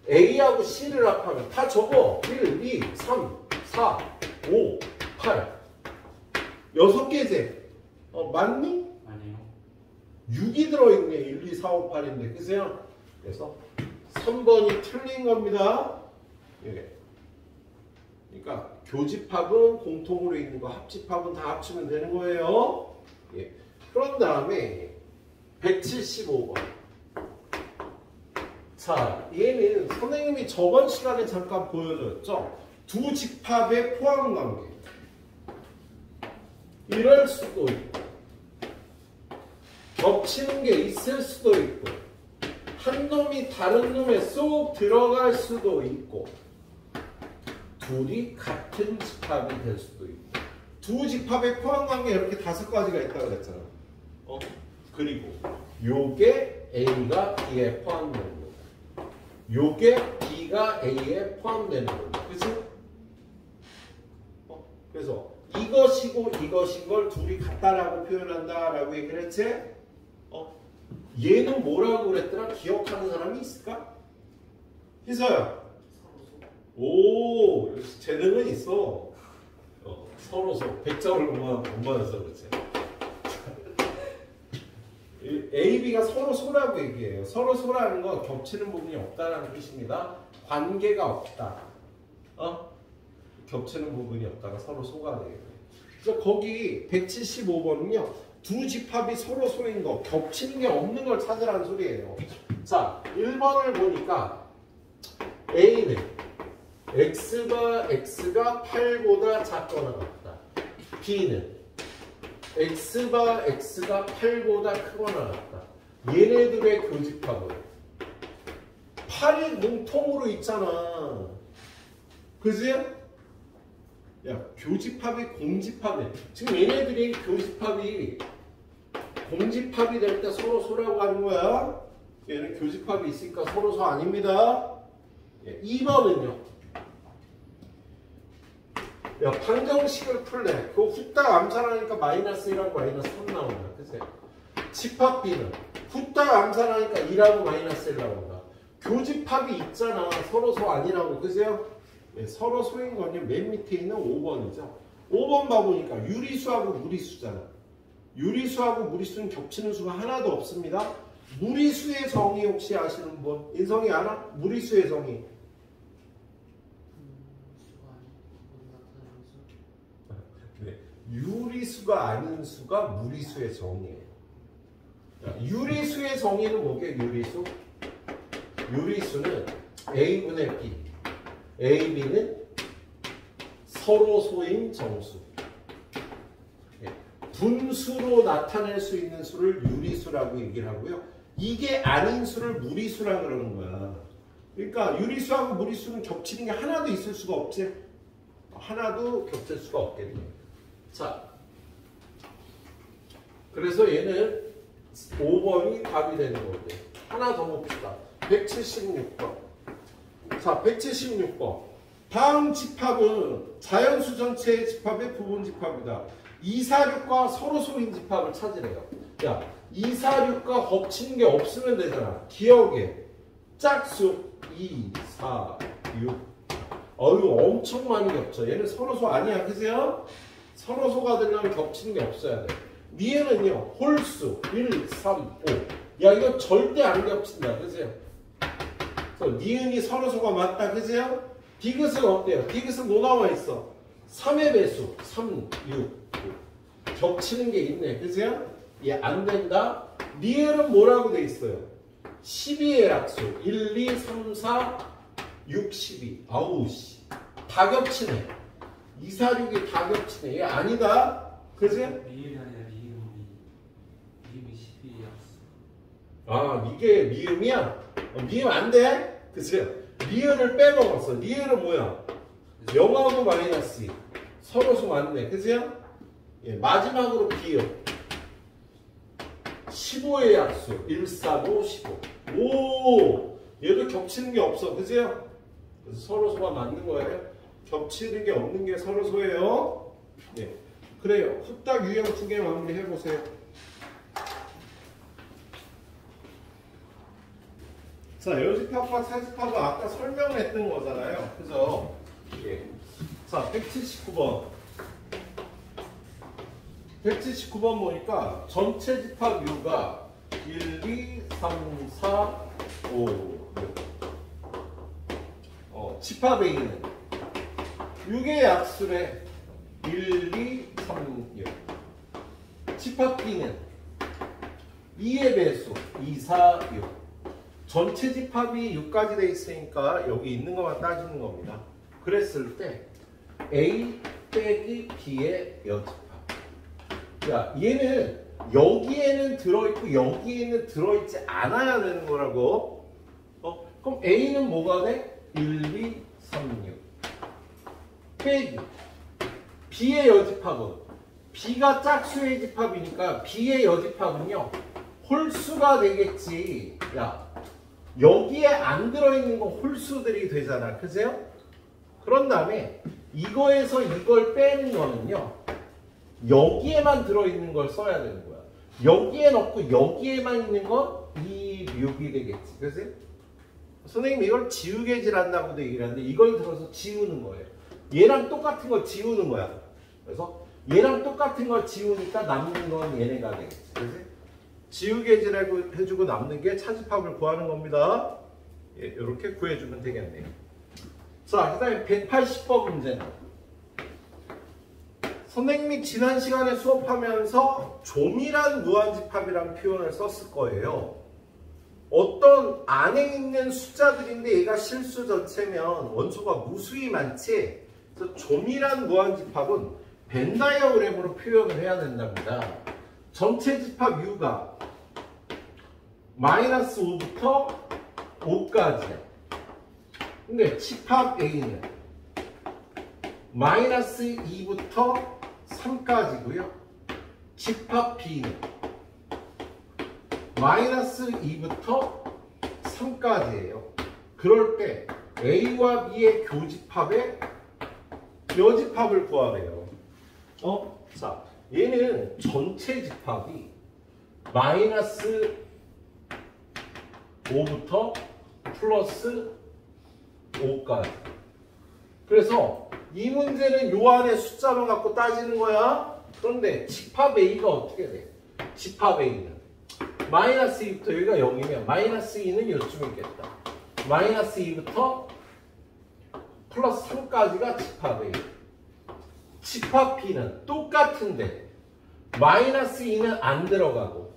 A하고 C를 합하면 다 적어. 1, 2, 3, 4, 5, 8. 6개지? 맞니? 아니요. 6이 들어있네. 1, 2, 4, 5, 8인데. 그죠? 그래서 3번이 틀린 겁니다. 예. 그러니까 교집합은 공통으로 있는 거, 합집합은 다 합치면 되는 거예요. 예. 그런 다음에 175번. 자, 얘는 선생님이 저번 시간에 잠깐 보여줬죠? 두 집합의 포함관계. 이럴 수도 있고, 겹치는 게 있을 수도 있고, 한 놈이 다른 놈에 쏙 들어갈 수도 있고, 둘이 같은 집합이 될 수도 있고, 두 집합의 포함관계 이렇게 5가지가 있다고 그랬잖아. 그리고 요게 A가 B에 포함되는 거다. 요게 B가 A에 포함되는 거다. 그치? 그래서 이것이고 이것인 걸 둘이 같다라고 표현한다 라고 얘기를 했지? 얘는 뭐라고 그랬더라? 기억하는 사람이 있을까? 희서야. 오, 역시 재능은 있어. 서로서 100점을 못 받아서 그렇지. A, B가 서로 소라고 얘기해요. 서로 소라는 건 겹치는 부분이 없다는 뜻입니다. 관계가 없다. 겹치는 부분이 없다가 서로 소가 되겠네. 그래서 거기 175번은요. 두 집합이 서로 소인 거, 겹치는 게 없는 걸 찾으라는 소리예요. 자, 1번을 보니까 A는 X가 8보다 작거나 같다. B는 X가 8보다 크거나 같다. 얘네들의 교집합은 8이 공통으로 있잖아. 그지? 야, 교집합이 공집합이 지금 얘네들이 교집합이 공집합이 될 때 서로 소라고 하는 거야. 얘는 교집합이 있으니까 서로 소 아닙니다. 2번은요. 야, 방정식을 풀래. 그거 후딱 암산하니까 마이너스 1하고 마이너스 3 나온다. 그치? 집합 B는 후딱 암산하니까 1하고 마이너스 1 나온다. 교집합이 있잖아. 서로 소 아니라고. 그죠? 네, 서로 소인 거는 맨 밑에 있는 5번이죠. 5번 봐보니까 유리수하고 무리수잖아. 유리수하고 무리수는 겹치는 수가 하나도 없습니다. 무리수의 정의 혹시 아시는 분? 인성이 알아? 무리수의 정의. 네, 유리수가 아닌 수가 무리수의 정의예요. 유리수의 정의는 뭐게? 유리수? 유리수는 A분의 B. A, B는 서로 소인 정수. 분수로 나타낼 수 있는 수를 유리수라고 얘기를 하고요. 이게 아닌 수를 무리수라 그러는 거야. 그러니까 유리수하고 무리수는 겹치는 게 하나도 있을 수가 없지. 하나도 겹칠 수가 없겠네. 자, 그래서 얘는 5번이 답이 되는 거고. 하나 더 봅시다. 176번. 자, 176번. 다음 집합은 자연수 전체의 집합의 부분 집합이다. 2, 4, 6과 서로 소인 집합을 찾으래요. 야, 2, 4, 6과 겹치는 게 없으면 되잖아. 기억에 짝수 2, 4, 6. 어휴, 엄청 많이 겹쳐. 얘는 서로소 아니야. 그죠? 서로소가 되려면 겹치는 게 없어야 돼. 니에는요, 홀수 1, 3, 5. 야, 이거 절대 안 겹친다. 그죠? 니은이 서로소가 맞다. 그죠? 디귿은 어때요? 디귿은 뭐 나와 있어? 3의 배수 3, 6, 9. 겹치는 게 있네. 그죠? 얘 안 된다. 니은은 뭐라고 돼 있어요? 12의 약수 1, 2, 3, 4, 6, 12. 아우 씨. 다 겹치네. 2, 4, 6이 다 겹치네. 얘 아니다. 그지? 미음이 아니라 미음이 12의 약수. 아, 이게 미음이야? 미음 안 돼? 그치? 리을을 빼먹었어. 리을은 뭐야? 영하고 마이너스 2. 서로수 맞네. 그치요? 예, 마지막으로 비음. 15의 약수. 1, 4, 5, 15. 오! 얘도 겹치는 게 없어. 그치요? 그래서 서로수가 맞는 거예요. 겹치는 게 없는 게 서로수예요. 예. 그래요. 후딱 유형 2개 마무리 해보세요. 자, 여집합과 사집합은 아까 설명을 했던 거잖아요. 그죠? 예. 자, 179번. 179번 보니까 전체 집합 U가 1, 2, 3, 4, 5, 6. 집합 A는 6의 약수래. 1, 2, 3, 6. 집합 B는 2의 배수. 2, 4, 6. 전체 집합이 6까지 돼 있으니까 여기 있는 것만 따지는 겁니다. 그랬을 때 A 빼기 B의 여집합. 야, 얘는 여기에는 들어있고 여기에는 들어있지 않아야 되는 거라고. 그럼 A는 뭐가 돼? 1, 2, 3, 6. 빼기 B의 여집합은 B가 짝수의 집합이니까 B의 여집합은요 홀수가 되겠지. 야, 여기에 안 들어있는 건 홀수들이 되잖아. 그죠? 그런 다음에 이거에서 이걸 빼는 거는요. 여기에만 들어있는 걸 써야 되는 거야. 여기에 넣고 여기에만 있는 건 2, 6이 되겠지. 그지? 선생님 이걸 지우개질 한다고도 얘기를 하는데 이걸 들어서 지우는 거예요. 얘랑 똑같은 거 지우는 거야. 그래서 얘랑 똑같은 걸 지우니까 남는 건 얘네가 되겠지. 그지? 지우개질 해주고 남는 게 차집합을 구하는 겁니다. 예, 이렇게 구해주면 되겠네요. 자, 그 다음에 180번 문제는 선생님이 지난 시간에 수업하면서 조밀한 무한집합이라는 표현을 썼을 거예요. 어떤 안에 있는 숫자들인데 얘가 실수 전체면 원소가 무수히 많지. 그래서 조밀한 무한집합은 벤 다이어그램으로 표현을 해야 된답니다. 전체 집합 U가 마이너스 5부터 5까지야. 근데 집합 A는 마이너스 2부터 3까지고요. 집합 B는 마이너스 2부터 3까지예요. 그럴 때 A와 B의 교집합의 여집합을 구하래요. 자, 얘는 전체 집합이 마이너스 5부터 플러스 5까지. 그래서 이 문제는 요 안에 숫자만 갖고 따지는 거야. 그런데 집합 A가 어떻게 돼? 집합 A는 마이너스 2부터 여기가 0이면 마이너스 2는 요쯤 있겠다. 마이너스 2부터 플러스 3까지가 집합 A. 집합 B는 똑같은데 마이너스 2는 안 들어가고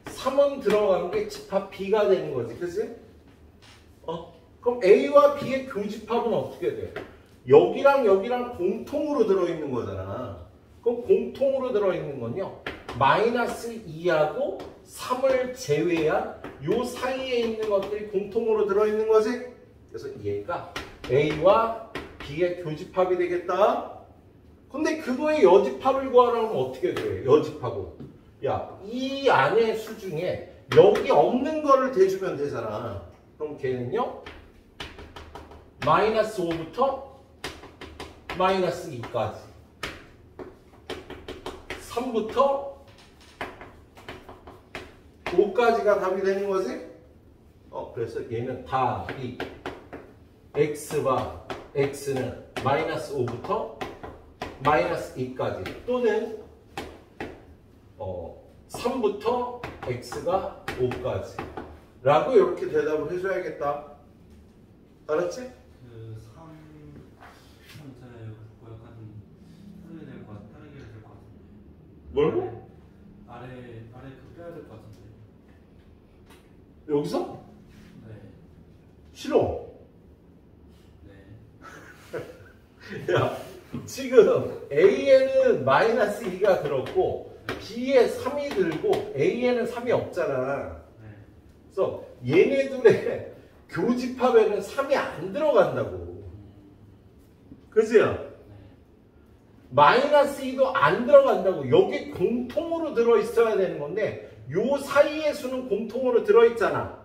3은 들어간 게 집합 B가 되는 거지. 그치? 그럼 A와 B의 교집합은 어떻게 돼? 여기랑 여기랑 공통으로 들어있는 거잖아. 그럼 공통으로 들어있는 건요. 마이너스 2하고 3을 제외한 요 사이에 있는 것들이 공통으로 들어있는 거지. 그래서 얘가 A와 B의 교집합이 되겠다. 근데 그거의 여집합을 구하려면 어떻게 돼? 여집합은. 야, 이 안의 수 중에 여기 없는 거를 대주면 되잖아. 그럼 걔는요. 마이너스 5부터 마이너스 2까지 3부터 5까지가 답이 되는 거지? 그래서 얘는 답이 x와 x는 마이너스 5부터 마이너스 2까지 또는 3부터 x가 5까지 라고 이렇게 대답을 해줘야겠다. 알았지? 그 3, 3자에 그거 약간 따르게 될 것 같은데. 뭘로? 아래 그 빼야 될 것 같은데. 여기서? 네. 싫어. 네. 야, 지금 A에는 마이너스 2가 들었고 B에 3이 들고 A에는 3이 없잖아. 네. 그래서 얘네들의 교집합에는 3이 안 들어간다고. 그지요? 네. 마이너스 2도 안 들어간다고. 여기 공통으로 들어있어야 되는 건데 요 사이의 수는 공통으로 들어있잖아.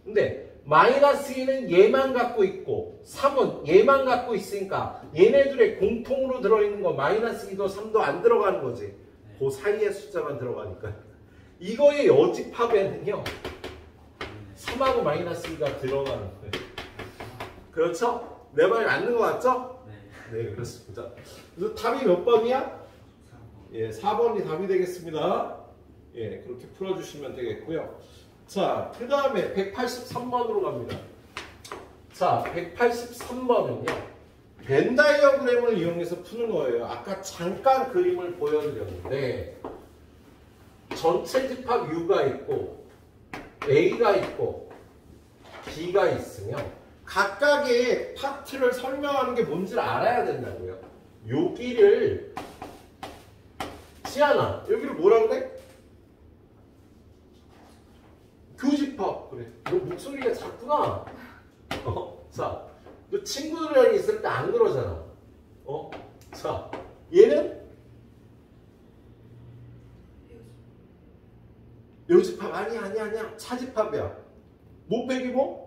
근데 마이너스 2는 얘만 갖고 있고 3은 얘만 갖고 있으니까 얘네들의 공통으로 들어있는 거 마이너스 2도 3도 안 들어가는 거지. 그 사이의 숫자만 들어가니까. 이거의 여집합에는요 3하고 마이너스 2가 들어가는 거예요. 그렇죠? 내 말이 맞는 거 맞죠? 네. 네, 그렇습니다. 그래서 답이 몇 번이야? 4번. 예, 4번이 답이 되겠습니다. 예, 그렇게 풀어주시면 되겠고요. 자, 그 다음에 183번으로 갑니다. 자, 183번은요. 벤 다이어그램을 이용해서 푸는 거예요. 아까 잠깐 그림을 보여드렸는데 전체 집합 U가 있고 A가 있고 B가 있으면 각각의 파트를 설명하는 게 뭔지를 알아야 된다고요. 여기를 지안아, 여기를 뭐라 그래? 교집합. 그래. 너 목소리가 작구나. 자, 너 친구들이랑 있을 때 안 그러잖아. 자, 얘는 요집합 아니야. 차집합이야. 뭐 빼기 뭐?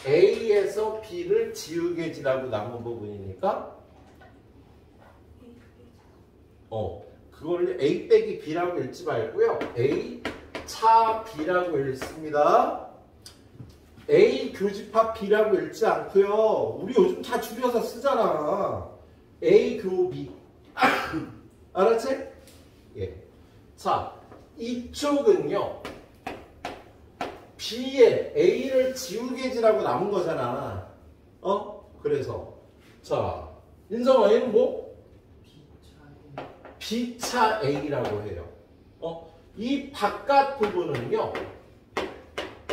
A에서 B를 지우개질하고 남은 부분이니까 그걸 A 빼기 B라고 읽지 말고요. A 차 B라고 읽습니다. A 교집합 B라고 읽지 않고요. 우리 요즘 다 줄여서 쓰잖아. A 교 B. 알았지? 예. 자, 이쪽은요. B에 A를 지우개질하고 남은 거잖아. 그래서 자, 인성아, 얘는 뭐? B차에 B차 A라고 해요. 이 바깥 부분은요,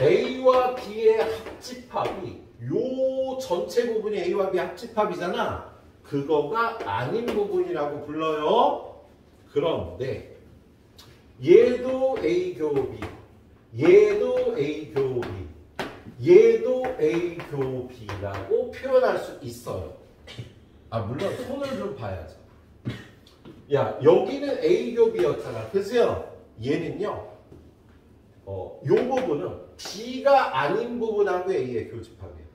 A와 B의 합집합이 요 전체 부분이 A와 B 합집합이잖아. 그거가 아닌 부분이라고 불러요. 그런데 얘도 A 교 B, 얘도 A 교 B, 얘도 A 교 B라고 표현할 수 있어요. 물론 손을 좀 봐야죠. 야, 여기는 A 교 B였잖아. 그죠? 얘는요, 요 부분은 B가 아닌 부분하고 A의 교집합이에요.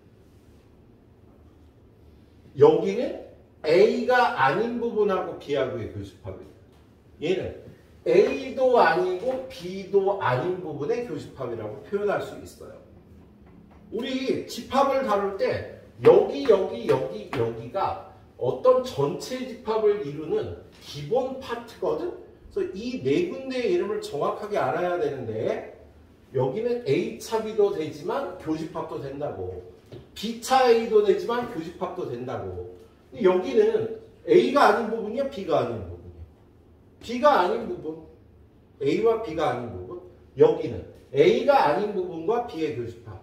여기는 A가 아닌 부분하고 B하고의 교집합이에요. 얘는 A도 아니고 B도 아닌 부분의 교집합이라고 표현할 수 있어요. 우리 집합을 다룰 때 여기가 어떤 전체 집합을 이루는 기본 파트거든? 그래서 이 네 군데의 이름을 정확하게 알아야 되는데, 여기는 A차 B도 되지만 교집합도 된다고, B차 A도 되지만 교집합도 된다고. 여기는 A가 아닌 부분이야, B가 아닌 부분이야. B가 아닌 부분, A와 B가 아닌 부분, 여기는 A가 아닌 부분과 B의 교집합.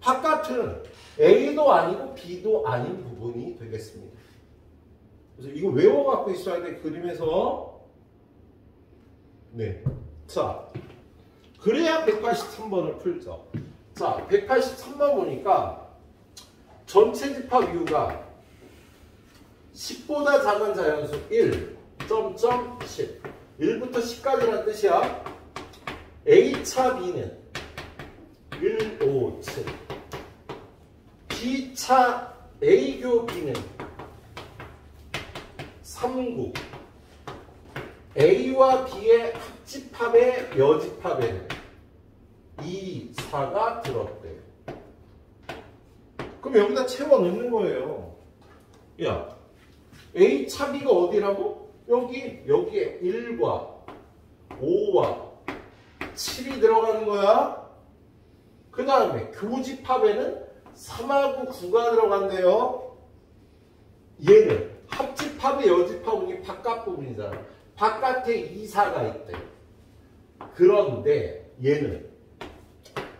바깥은 A도 아니고 B도 아닌 부분이 되겠습니다. 그래서 이거 외워갖고 있어야 돼, 그림에서. 네. 자, 그래야 183번을 풀죠. 자, 183번 보니까 전체 집합 이유가 10보다 작은 자연수 1, 10. 1부터 10까지란 뜻이야. A차 B는 1, 5, 7. B차 A교 B는 3, 9. A와 B의 합집합의 여집합에는 2, 4가 들었대요. 그럼 여기다 채워 넣는 거예요. 야, A차 B가 어디라고? 여기에 1과 5와 7이 들어가는 거야. 그 다음에 교집합에는 3하고 9가 들어간대요. 얘는 합집합의 여집합은 이 바깥 부분이잖아. 바깥에 2, 4가 있대. 그런데 얘는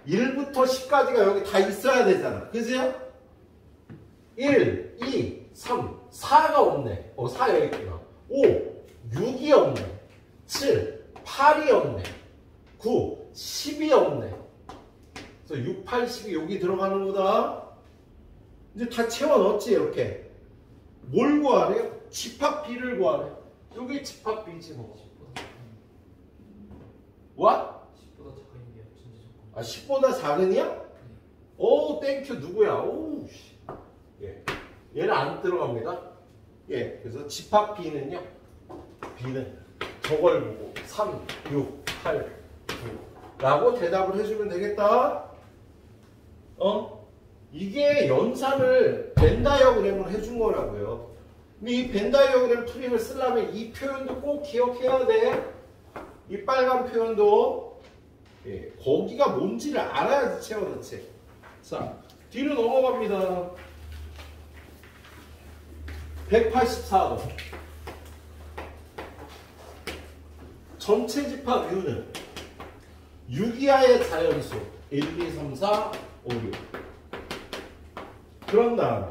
1부터 10까지가 여기 다 있어야 되잖아. 그죠? 1, 2, 3, 4가 없네. 4 여기 있구나. 5, 6이 없네. 7, 8이 없네. 9, 10이 없네. 그래서 6, 8, 10이 여기 들어가는 거다. 이제 다 채워 넣었지, 이렇게. 뭘 구하래요? 집합 B를 구하래. 여기 집합 B지 뭐. 10보다 작은 게 전제 조건. 10보다 작으냐? 오, 땡큐. 누구야? 오, 씨. 예. 얘는 안 들어갑니다. 예. 그래서 집합 B는요. B는 저걸 보고 3, 6, 8, 9 라고 대답을 해주면 되겠다. 이게 연산을 벤 다이어그램으로 해준 거라고요. 근데 이 벤 다이어그램 트릭을 쓰려면 이 표현도 꼭 기억해야 돼. 이 빨간 표현도. 예, 거기가 뭔지를 알아야지 채워넣지. 자, 뒤로 넘어갑니다. 184번. 전체 집합 U는 6 이하의 자연수 1, 2, 3, 4, 5, 6. 그런 다음에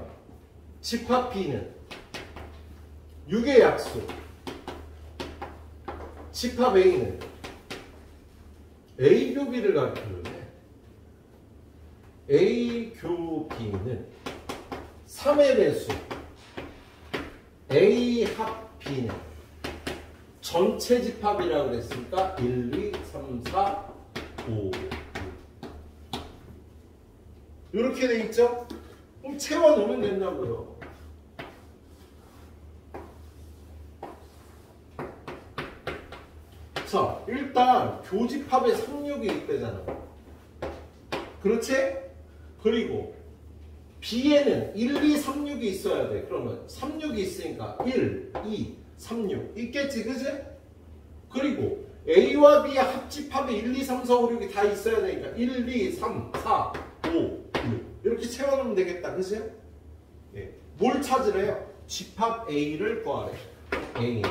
집합 B는 6의 약수. 집합 A는 A 교 B를 가리키는데 A 교 B는 3의 배수. A 합 B는 전체 집합이라고 그랬으니까 1, 2, 3, 4, 5, 6. 이렇게 돼 있죠? 그럼 채워 넣으면 된다고요. 자, 일단 교집합에 36이 있대잖아. 그렇지? 그리고 B에는 1, 2, 3, 6이 있어야 돼. 그러면 36이 있으니까 1, 2, 3, 6 있겠지, 그지? 그리고 A와 B의 합집합에 1, 2, 3, 4, 5, 6이 다 있어야 되니까 1, 2, 3, 4, 5, 6 이렇게 채워놓으면 되겠다, 그지? 예. 뭘 찾으래요? 집합 A를 구하래. A는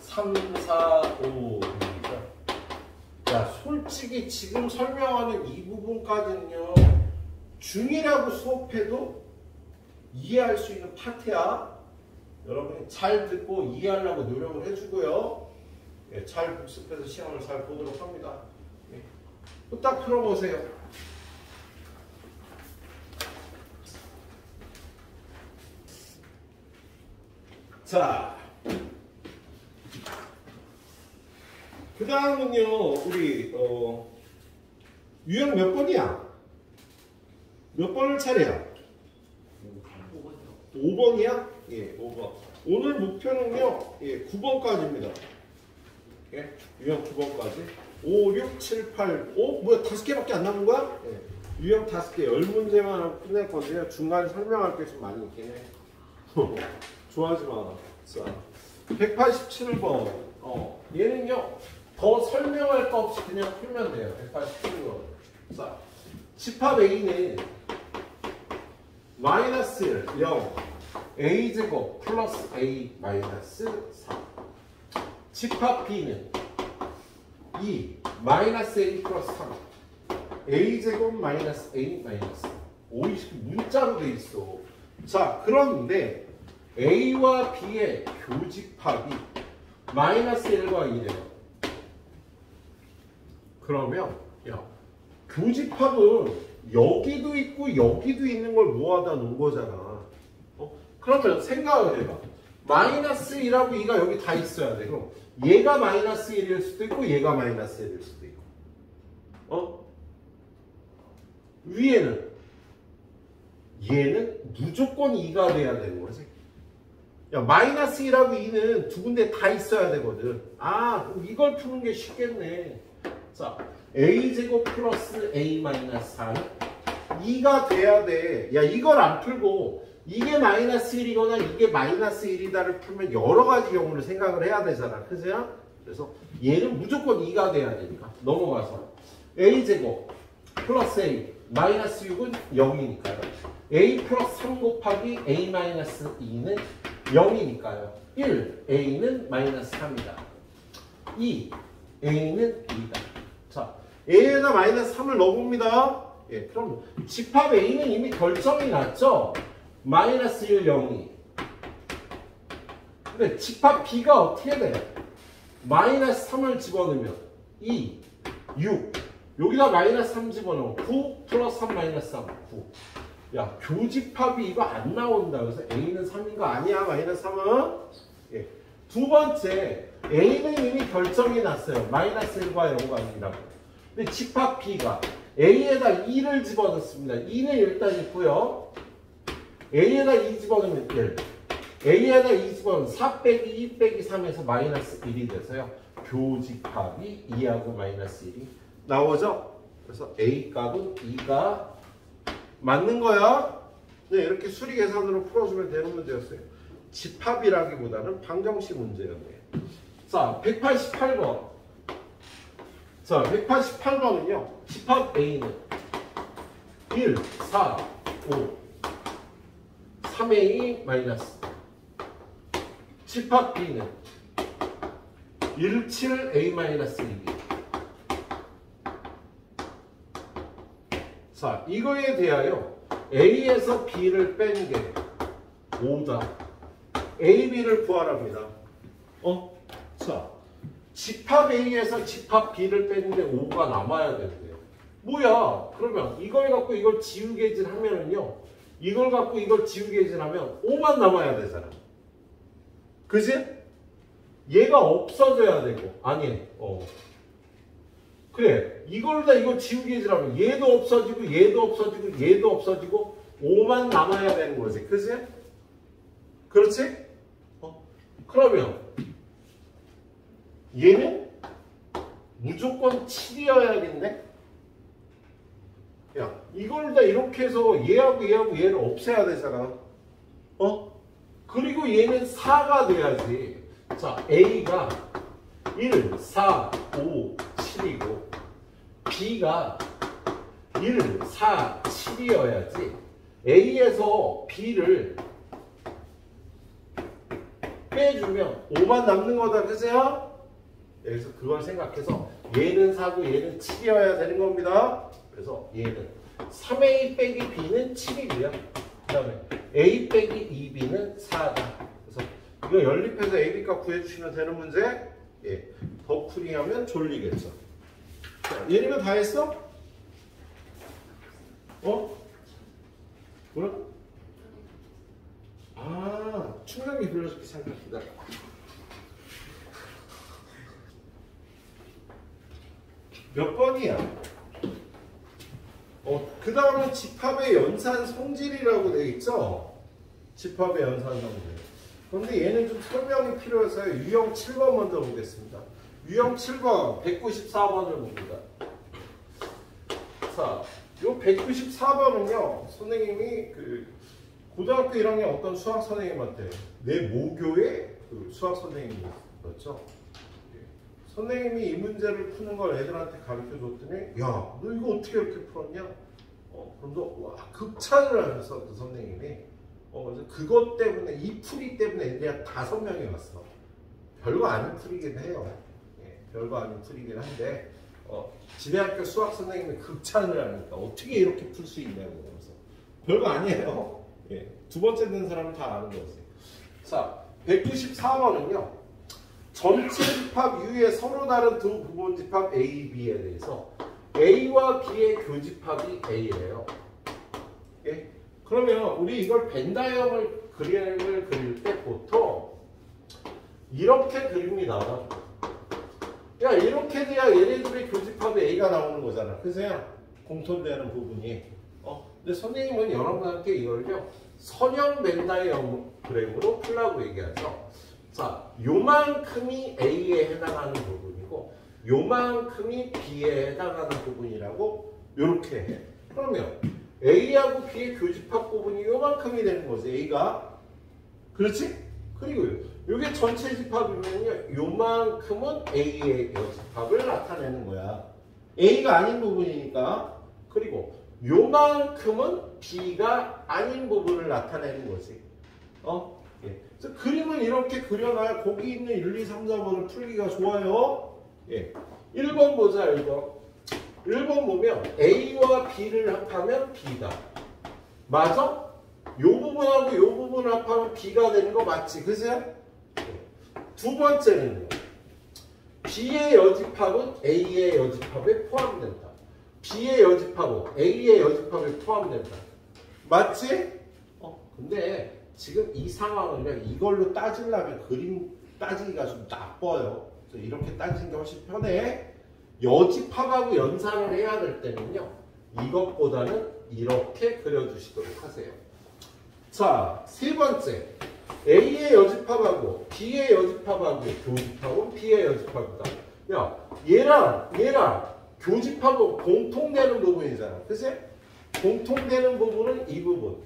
3, 4, 5, 6이죠. 야, 솔직히 지금 설명하는 이 부분까지는요, 중1하고 수업해도 이해할 수 있는 파트야. 여러분이 잘 듣고 이해하려고 노력을 해주고요. 예, 잘 복습해서 시험을 잘 보도록 합니다. 예. 또 딱 풀어보세요. 자, 그 다음은요, 우리 유형 몇 번이야? 몇 번을 차례야? 5번이야? 예, 5번. 오늘 목표는요, 예, 9번까지입니다. 예, 유형 9번까지. 5, 6, 7, 8, 5? 뭐야, 5개밖에 안 남은 거야? 예, 유형 5개, 10문제만 하고 끝낼 건데요. 중간에 설명할 게 좀 많이 있긴 해. 좋아하지 마. 자, 187번. 얘는요, 더 설명할 거 없이 그냥 풀면 돼요. 187번. 자, 집합 A는 마이너스 1, 0, A제곱 플러스 A 마이너스 3. 집합 B는 2, 마이너스 A 플러스 3. A제곱 마이너스 A 마이너스 3. 오, 이 문자로 돼 있어. 자, 그런데 A와 B의 교집합이 마이너스 1과 2래요. 그러면 야, 교집합은 여기도 있고 여기도 있는 걸 모아다 놓은 거잖아. 그러면 생각을 해봐. 마이너스 1하고 2가 여기 다 있어야 돼. 그럼 얘가 마이너스 1일 수도 있고 얘가 마이너스 1일 수도 있고. 위에는 얘는 무조건 2가 돼야 되는 거지. 야, 마이너스 1하고 2는 두 군데 다 있어야 되거든. 아, 이걸 푸는 게 쉽겠네. 자, A제곱 플러스 A 마이너스 4는 2가 돼야 돼. 야, 이걸 안 풀고 이게 마이너스 1이거나 이게 마이너스 1이다를 풀면 여러 가지 경우를 생각을 해야 되잖아. 그죠? 그래서 얘는 무조건 2가 돼야 되니까. 넘어가서 A제곱 플러스 A 마이너스 6은 0이니까요. A 플러스 3 곱하기 A 마이너스 2는 0이니까요. 1, A는 마이너스 3이다. 2, A는 2다. 자, A에다 마이너스 3을 넣어봅니다. 예, 그럼 집합 A는 이미 결정이 났죠? 마이너스 1, 0이. 근데 집합 B가 어떻게 돼? 마이너스 3을 집어넣으면 2, 6. 여기다 마이너스 3 집어넣으면 9 플러스 3 마이너스 3, 9. 야, 교집합이 이거 안 나온다. 그래서 A는 3인 거 아니야, 마이너스 3은? 예. 두 번째, A는 이미 결정이 났어요. 마이너스 1과 0과 2라고. 근데 집합 B가 A에다 2를 집어넣습니다. 2는 일단 있고요. A에다 2 집어넣으면 1. A에다 2 집어넣으면 4 빼기 2 빼기 3에서 마이너스 1이 돼서요. 교집합이 2하고 마이너스 1이 나오죠? 그래서 A 값은 2가 맞는 거야. 네, 이렇게 수리 계산으로 풀어주면 되는 문제였어요. 집합이라기보다는 방정식 문제였네요. 자, 188번. 자, 188번은요. 집합 A는 1, 4, 5, 3A 마이너스. 집합 B는 1, 7, A 마이너스 1. 자, 이거에 대하여 A에서 B를 뺀 게 5다. A, B를 구하랍니다. 자, 집합 A에서 집합 B를 뺐는데 5가 남아야 되는데요. 뭐야? 그러면 이걸 갖고 이걸 지우개질 하면은요. 이걸 갖고 이걸 지우개질 하면 5만 남아야 되잖아. 그지? 얘가 없어져야 되고. 아니, 그래, 이걸 다 이걸 지우개질하면 얘도 없어지고 얘도 없어지고 얘도 없어지고 5만 남아야 되는 거지. 그치? 그렇지? 그러면 얘는 무조건 7이어야겠네? 야, 이걸 다 이렇게 해서 얘하고 얘하고 얘를 없애야 되잖아. 그리고 얘는 4가 돼야지. 자, A가 1, 4, 5, 7이고 B가 1, 4, 7이어야지 A에서 B를 빼주면 5만 남는 거다. 그죠? 그래서 그걸 생각해서 얘는 4고 얘는 7이어야 되는 겁니다. 그래서 얘는 3A 빼기 B는 7이고요. 그 다음에 A 빼기 2B는 4다. 그래서 이거 연립해서 AB값 구해주시면 되는 문제. 예, 더 풀이하면 졸리겠죠. 자, 얘네가 다 했어? 뭐라? 아, 충전기 불러줄게. 잠깐 기다려. 몇 번이야? 그 다음에 집합의 연산 성질이라고 되어 있죠? 집합의 연산 성질. 그런데 얘는 좀 설명이 필요해서 유형 7번 먼저 보겠습니다. 유형 7번 194번을 봅니다. 자, 요 194번은요, 선생님이 고등학교 1학년 어떤 수학 선생님한테 내 모교의 수학 선생님이었죠. 선생님이 이 문제를 푸는 걸 애들한테 가르쳐 줬더니, 야, 너 이거 어떻게 이렇게 풀었냐? 그럼 너, 극찬을 하셔서 그 선생님이, 그래서 그것 때문에, 이 풀이 때문에 애들이 5명이 왔어. 별거 아닌 풀이긴 해요. 예, 별거 아닌 풀이긴 한데, 지대학교 수학 선생님이 극찬을 하니까 어떻게 이렇게 풀 수 있냐고. 그래서 별거 아니에요. 예, 두 번째 든 사람은 다 아는 거지. 자, 194번은요. 전체 집합 U의 서로 다른 두 부분 집합 A, B에 대해서 A와 B의 교집합이 A예요. 예? 그러면 우리 이걸 벤다이어를 그림을 그릴 때 보통 이렇게 그립니다. 야, 이렇게 돼야 얘네들의 교집합에 A가 나오는 거잖아. 그래서 공통되는 부분이. 근데 선생님은 여러분한테 이걸요 선형 벤다이어그램으로 풀라고 얘기하죠. 자, 요만큼이 A에 해당하는 부분이고 요만큼이 B에 해당하는 부분이라고 요렇게 해. 그러면 A하고 B의 교집합 부분이 요만큼이 되는 거지. A가. 그렇지? 그리고 요게 전체 집합이면요 요만큼은 A의 여집합을 나타내는 거야. A가 아닌 부분이니까. 그리고 요만큼은 B가 아닌 부분을 나타내는 거지. 예. 그래서 그림을 이렇게 그려놔야 거기 있는 1, 2, 3, 4번을 풀기가 좋아요. 예. 1번 보자, 1번. 1번 보면 A와 B를 합하면 B다. 맞아? 요 부분하고 요 부분을 합하면 B가 되는 거 맞지? 그죠? 예. 두 번째는요. B의 여집합은 A의 여집합에 포함된다. B의 여집합은 A의 여집합에 포함된다. 맞지? 근데 지금 이 상황을 이걸로 따지려면 그림 따지기가 좀 나빠요. 그래서 이렇게 따지는 게 훨씬 편해. 여집합하고 연산을 해야 될 때는요. 이것보다는 이렇게 그려주시도록 하세요. 자, 세 번째. A의 여집합하고 B의 여집합하고 교집합은 B의 여집합이다. 야, 얘랑 교집합은 공통되는 부분이잖아. 그치? 공통되는 부분은 이 부분.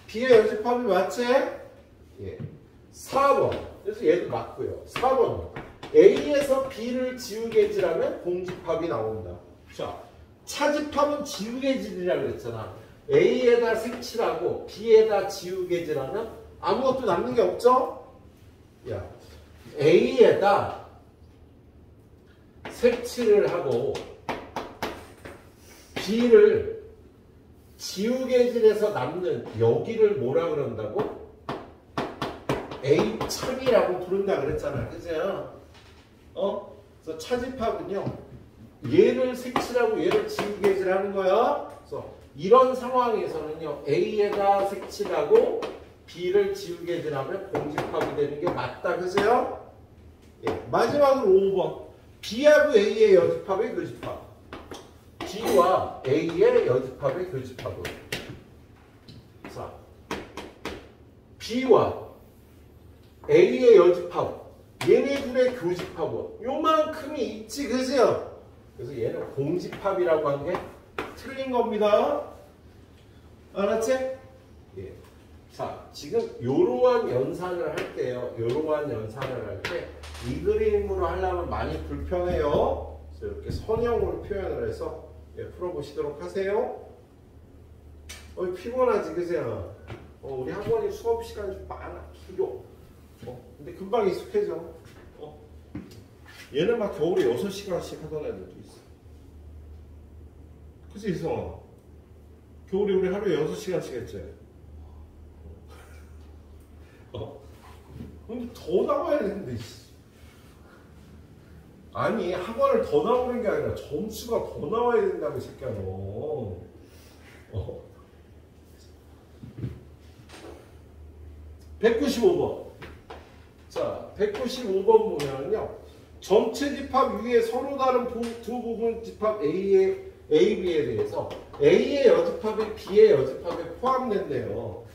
B의 여집합이 맞지? 예. 4번. 그래서 얘도 맞고요. 4번. A에서 B를 지우개질하면 공집합이 나온다. 자, 차집합은 지우개질이라고 그랬잖아. A에다 색칠하고 B에다 지우개질하면 아무것도 남는 게 없죠? 야, A에다 색칠을 하고 B를 지우개질해서 남는 여기를 뭐라 그런다고? A차이라고 부른다 그랬잖아. 그죠? 그래서 차집합은요. 얘를 색칠하고 얘를 지우개질하는 거야. 그래서 이런 상황에서는요. A에다 색칠하고 B를 지우개질하면 공집합이 되는 게 맞다. 그죠? 예, 마지막으로 5번. B하고 A의 여집합의 교집합. B와 A의 여집합의 교집합은 자, B와 A의 여집합 얘네들의 교집합은 요만큼이 있지. 그죠? 그래서 얘는 공집합이라고 하는 게 틀린 겁니다. 알았지? 예. 자, 지금 요러한 연산을 할 때요. 요러한 연산을 할 때 이 그림으로 하려면 많이 불편해요. 그래서 이렇게 선형으로 표현을 해서 풀어보시도록 하세요. 피곤하지, 그죠? 우리 학원이 수업 시간이 좀 많아, 길어. 근데 금방 익숙해져. 얘는 막 겨울에 6시간씩 하던 애들도 있어. 그치, 이성아? 겨울에 우리 하루에 6시간씩 했지? 근데 더 나와야 되는데, 아니, 학원을 더 나오는 게 아니라 점수가 더 나와야 된다고, 이 새끼야, 너. 195번. 자, 195번 보면요. 전체 집합 위에 서로 다른 두 부분 집합 A, B에 대해서 A의 여집합이 B의 여집합에 포함된대요.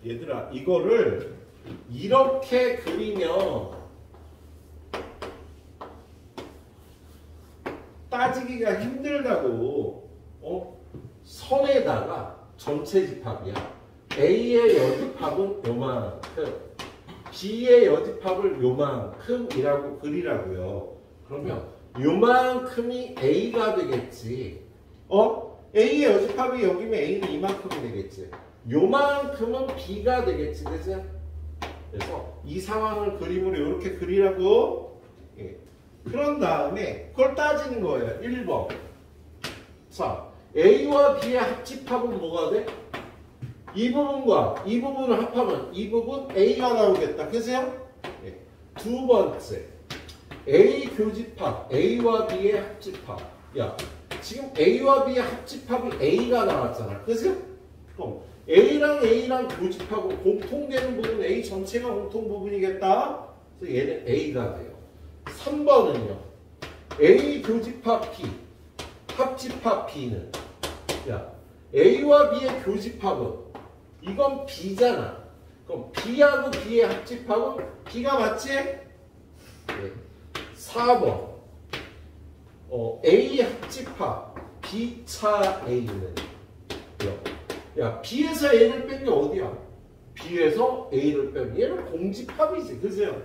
얘들아, 이거를 이렇게 그리면 따지기가 힘들다고. 선에다가 전체 집합이야. A의 여집합은 요만큼, B의 여집합을 요만큼이라고 그리라고요. 그러면 요만큼이 A가 되겠지. A의 여집합이 여기면 A는 이만큼이 되겠지. 요만큼은 B가 되겠지, 그죠? 그래서 이 상황을 그림으로 이렇게 그리라고. 예. 그런 다음에 그걸 따지는 거예요. 1번. 자, A와 B의 합집합은 뭐가 돼? 이 부분과 이 부분을 합하면 이 부분 A가 나오겠다. 그죠? 예. 두 번째. A 교집합, A와 B의 합집합. 야, 지금 A와 B의 합집합이 A가 나왔잖아. 그죠? 그럼 A랑 교집합은 공통되는 부분 A 전체가 공통 부분이겠다. 그래서 얘는 A가 돼요. 3번은요. A 교집합 B, 합집합 B는, 야, A와 B의 교집합은 이건 B잖아. 그럼 B하고 B의 합집합은 B가 맞지? 네. 4번. A 합집합 B차 A는, 야, B에서 A를 뺀 게 어디야? B에서 A를 빼면 얘는 공집합이지, 그죠?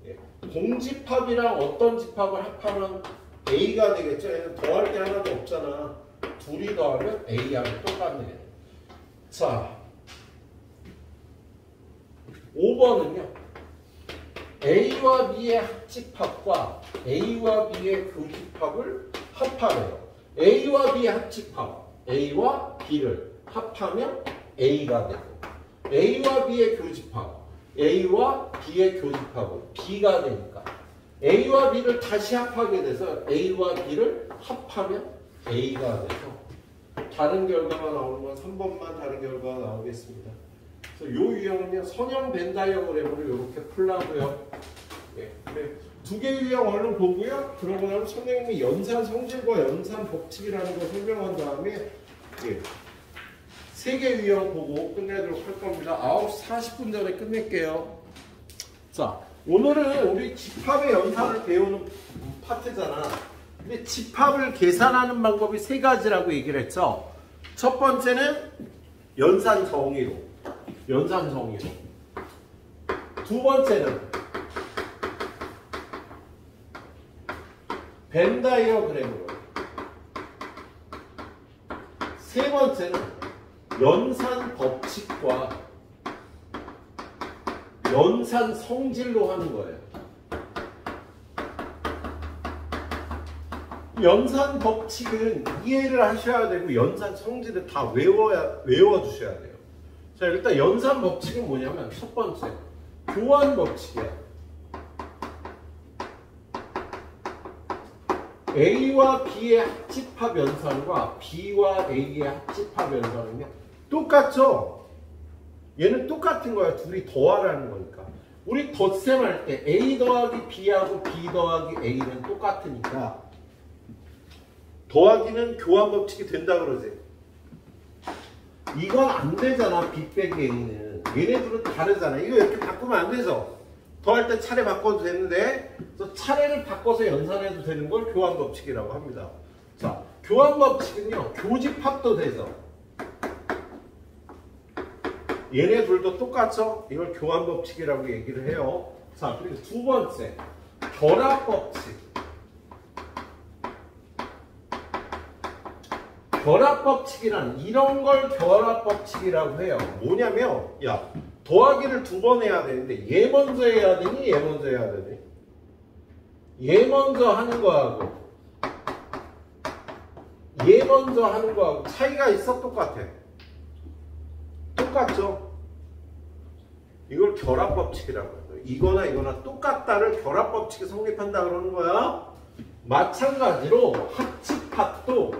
예. 공집합이랑 어떤 집합을 합하면 A가 되겠죠? 얘는 더할 게 하나도 없잖아. 둘이 더하면 A하고 똑같네. 자, 5번은요. A와 B의 합집합과 A와 B의 교집합을 합하래요. A와 B의 합집합, A와 B를 합하면 A가 되고, A와 B의 교집합, A와 B의 교집합은 B가 되니까 A와 B를 다시 합하게 돼서 A와 B를 합하면 A가 돼서 다른 결과가 나오는 건 3번만 다른 결과가 나오겠습니다. 그래서 이 유형은요, 선형 벤 다이어그램으로 이렇게 풀라고요. 예, 네. 두 개의 유형 얼른 보고요. 그러고 나면 선생님이 연산 성질과 연산 법칙이라는 걸 설명한 다음에, 예, 세 개의 유형 보고 끝내도록 할 겁니다. 9시 40분 전에 끝낼게요. 자, 오늘은 우리 집합의 연산을 배우는 파트잖아. 근데 집합을 계산하는 방법이 세 가지라고 얘기를 했죠. 첫 번째는 연산 정의로. 두 번째는 벤 다이어그램으로. 세 번째는 연산 법칙과 연산 성질로 하는 거예요. 연산 법칙은 이해를 하셔야 되고 연산 성질을 다 외워두셔야 돼요. 자, 일단 연산 법칙은 뭐냐면 첫 번째, 교환 법칙이야. A와 B의 합집합 연산과 B와 A의 합집합 연산은요, 똑같죠? 얘는 똑같은 거야. 둘이 더하라는 거니까. 우리 덧셈 할 때 A 더하기 B하고 B 더하기 A는 똑같으니까 더하기는 교환 법칙이 된다 그러지. 이건 안 되잖아. B 빼기 A는. 얘네들은 다르잖아. 이거 이렇게 바꾸면 안 되죠. 더할 때 차례 바꿔도 되는데, 그래서 차례를 바꿔서 연산해도 되는 걸 교환 법칙이라고 합니다. 자, 교환 법칙은요, 교집합도 되죠. 얘네 둘도 똑같죠? 이걸 교환 법칙이라고 얘기를 해요. 자, 그리고 두 번째, 결합 법칙. 결합법칙이란 이런 걸 결합법칙이라고 해요. 뭐냐면 야 더하기를 두 번 해야 되는데 얘 먼저 해야 되니 얘 먼저 해야 되니? 얘 먼저 하는 거하고 얘 먼저 하는 거하고 차이가 있어? 똑같아. 똑같죠? 이걸 결합법칙이라고 해요. 이거나 이거나 똑같다를 결합법칙에 성립한다 그러는 거야. 마찬가지로 합집합도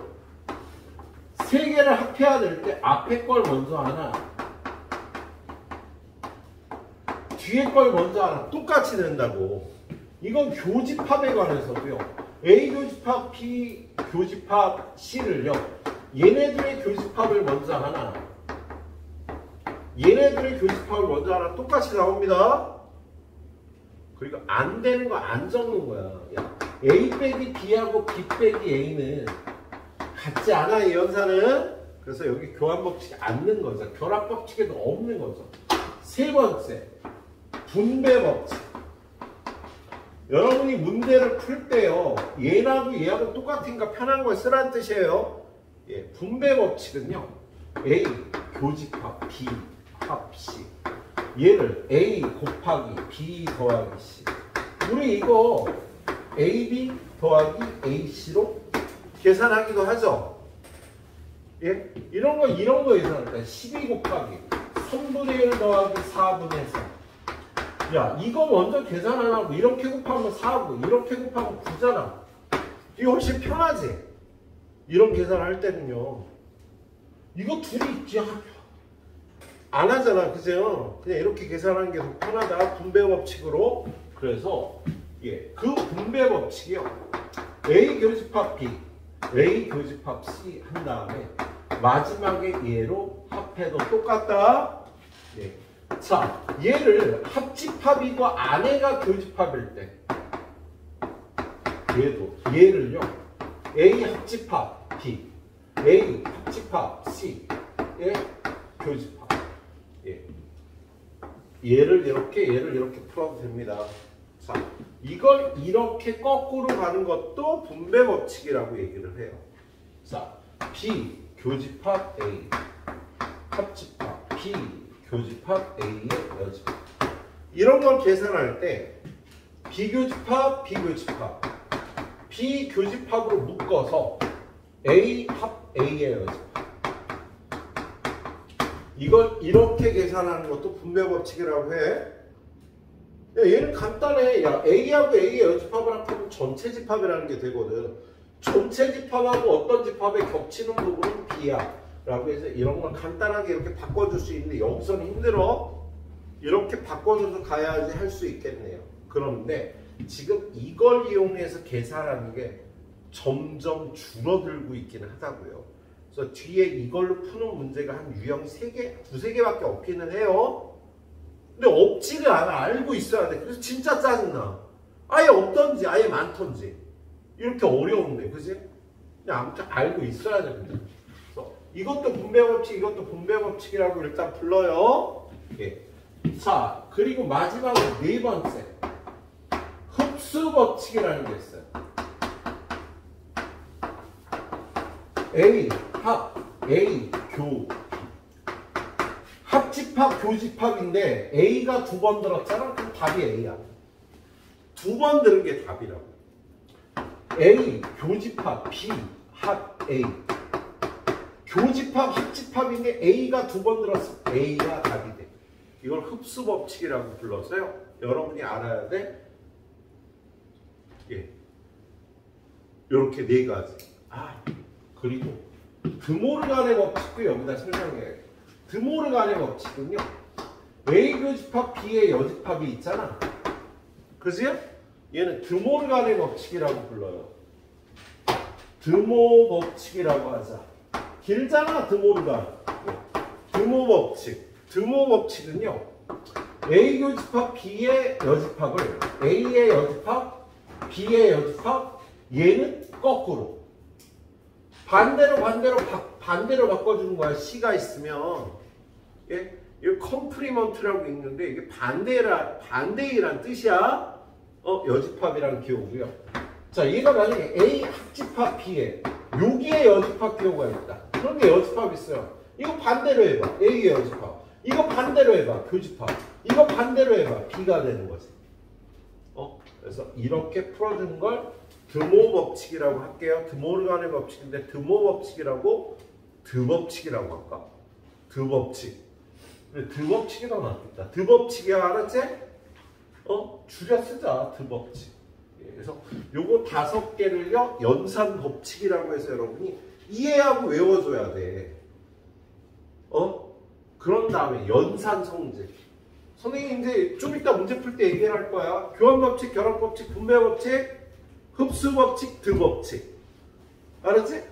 세 개를 합해야 될 때 앞에 걸 먼저 하나 뒤에 걸 먼저 하나 똑같이 된다고. 이건 교집합에 관해서도요. A 교집합, B 교집합, C를요. 얘네들의 교집합을 먼저 하나 얘네들의 교집합을 먼저 하나 똑같이 나옵니다. 그리고 안 되는 거 안 적는 거야. 야, A 빼기 B하고 B 빼기 A는 같지 않아, 이 연산은. 그래서 여기 교환법칙이 안 넣는 거죠. 결합법칙에도 없는 거죠. 세 번째, 분배법칙. 여러분이 문제를 풀 때요, 얘하고 얘하고 똑같으니까 편한 걸 쓰라는 뜻이에요. 예, 분배법칙은요, A 교집합 B 합 C. 얘를 A 곱하기 B 더하기 C. 우리 이거 AB 더하기 AC로 계산하기도 하죠. 예? 이런 거 계산할 때 12 곱하기 3분의 1 더하기 4분의 3. 야, 이거 먼저 계산 안 하고 이렇게 곱하면 4고 이렇게 곱하면 9잖아. 이게 훨씬 편하지? 이런 계산할 때는요. 이거 둘이 있지. 안 하잖아, 그죠? 그냥 이렇게 계산하는 게 더 편하다. 분배법칙으로. 그래서 예, 그 분배법칙이요. A 교집합 B, A 교집합 C 한 다음에 마지막에 얘로 합해도 똑같다. 예. 자, 얘를 합집합이고 안에가 교집합일 때 얘를요. A 합집합 B, A 합집합 C의 교집합. 예. 얘를 이렇게 풀어도 됩니다. 자, 이걸 이렇게 거꾸로 가는 것도 분배법칙이라고 얘기를 해요. 자, B 교집합 A 합집합 B 교집합 A의 여집합. 이런 걸 계산할 때 비교집합 비교집합 비교집합으로 묶어서 A 합 A의 여집합. 이걸 이렇게 계산하는 것도 분배법칙이라고 해. 야, 얘는 간단해. 야, A하고 A의 여집합을 합하면 전체 집합이라는 게 되거든. 전체 집합하고 어떤 집합에 겹치는 부분은 B야 라고 해서 이런 걸 간단하게 이렇게 바꿔줄 수 있는데 여기서는 힘들어. 이렇게 바꿔줘서 가야지 할 수 있겠네요. 그런데 지금 이걸 이용해서 계산하는 게 점점 줄어들고 있기는 하다고요. 그래서 뒤에 이걸로 푸는 문제가 한 유형 3개, 2~3개밖에 없기는 해요. 근데 없지를 않아. 알고 있어야 돼. 그래서 진짜 짜증나. 아예 없던지 아예 많던지 이렇게 어려운데, 그지? 그냥 아무튼 알고 있어야 됩니다. 그래서 이것도 분배법칙, 이것도 분배법칙이라고 일단 불러요. 예. 자, 그리고 마지막으로 네 번째, 흡수법칙이라는 게 있어요. A 합, A 교, 합집합, 교집합인데 A가 2번 들었잖아? 그럼 답이 A야. 2번 들은 게 답이라고. A 교집합, B 합 A. 교집합, 합집합인데 A가 2번 들었어. A가 답이 돼. 이걸 흡수법칙이라고 불러서요. 여러분이 알아야 돼. 예. 요렇게 4가지. 그리고 드모르간의 법칙도 여기다 설명해요. 드모르간의 법칙은요, A 교집합 B의 여집합이 있잖아. 그죠? 얘는 드모르간의 법칙이라고 불러요. 드모 법칙이라고 하자. 길잖아, 드모르간. 드모 법칙. 드모 법칙은요, A 교집합 B의 여집합을 A의 여집합, B의 여집합, 얘는 거꾸로. 반대로 바꿔주는 거야. C가 있으면. 예? 이거 컴프리먼트라고 읽는데 이게 반대이란 뜻이야. 여집합이란 기호고요. 자, 얘가 만약에 A 합집합 B에 여기에 여집합 기호가 있다. 그런 게 여집합 있어요. 이거 반대로 해봐. A의 여집합. 이거 반대로 해봐. 교집합. 이거 반대로 해봐. B가 되는 거지. 그래서 이렇게 풀어주는 걸 드모 법칙이라고 할게요. 드모르간의 법칙인데 드모 법칙이라고 드법칙이라고 할까? 드법칙. 드법칙이 더 낫겠다. 드법칙이야, 알았지? 줄여 쓰자. 드법칙. 그래서 요거 5개를요 연산 법칙이라고 해서 여러분이 이해하고 외워줘야 돼. 그런 다음에 연산 성질. 선생님 이제 좀 이따 문제 풀 때 얘기를 할 거야. 교환 법칙, 결합 법칙, 분배 법칙, 흡수 법칙, 드 법칙. 알았지?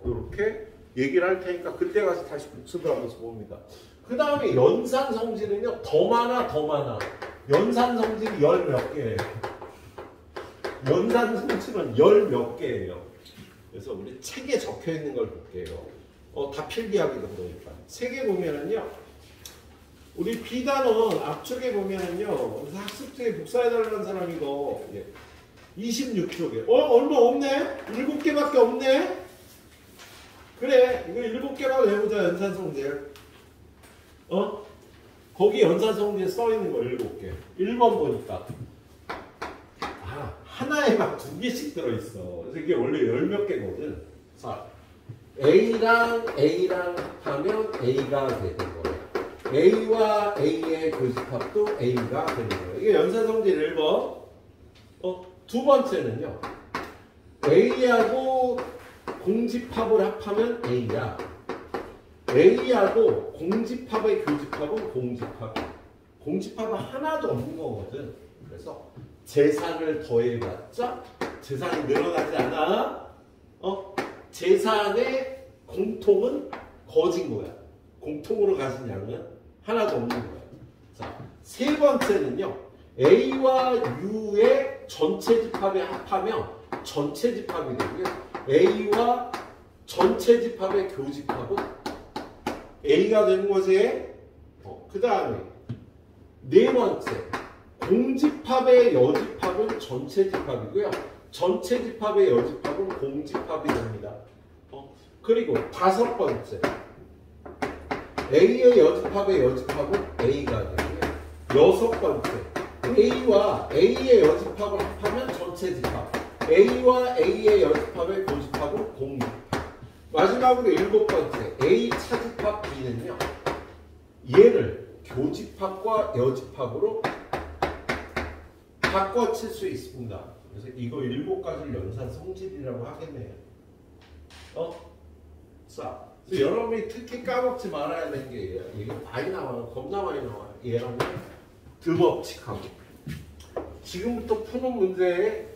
이렇게 얘기를 할 테니까 그때 가서 다시 복습을 하면서 봅니다. 그 다음에 연산 성질은요 더 많아. 연산 성질이 열 몇 개예요. 연산 성질은 열 몇 개예요. 그래서 우리 책에 적혀 있는 걸 볼게요. 다 필기하기도 그러니까. 책에 보면은요, 우리 B단원 앞쪽에 보면은요, 그래서 학습지에 복사해달라는 사람이 이거 26쪽에. 얼마 없네? 7개밖에 없네? 그래, 이거 7개만 해보자, 연산 성질. 거기 연산 성질 써있는 거 7개. 1번 보니까. 하나에 막 2개씩 들어있어. 그래서 이게 원래 10몇 개거든. 자, A랑 합하면 A가 되는 거예요. A와 A의 교집합도 A가 되는 거예요. 이게 연산성질 1번. 두 번째는요. A하고 공집합을 합하면 A야. A하고 공집합의 교집합은 공집합이야. 공집합은 하나도 없는 거거든. 그래서 재산을 더해봤자 재산이 늘어나지 않아. 재산의 공통은 거진 거야. 공통으로 가진 양은 하나도 없는 거야. 자, 세 번째는요. A와 U의 전체 집합에 합하면 전체 집합이 되고요. A와 전체 집합의 교집합은 A가 되는 거지. 그 다음에 네 번째. 공집합의 여집합은 전체 집합이고요. 전체 집합의 여집합은 공집합이 됩니다. 그리고 5번째. A의 여집합의 여집합은 A가 되고요. 6번째. A와 A의 여집합을 합하면 전체 집합. A와 A의 여집합의 교집합은 공집합. 마지막으로 7번째. A 차집합 B는요. 얘를 교집합과 여집합으로 바꿔칠 수 있습니다. 그래서 이거 7가지를 연산 성질이라고 하겠네요. 자, 그래서 여러분이 특히 까먹지 말아야 되는 게 이게 많이 나와요. 겁나 많이 나와요. 얘랑 드법칙하고. 지금부터 푸는 문제에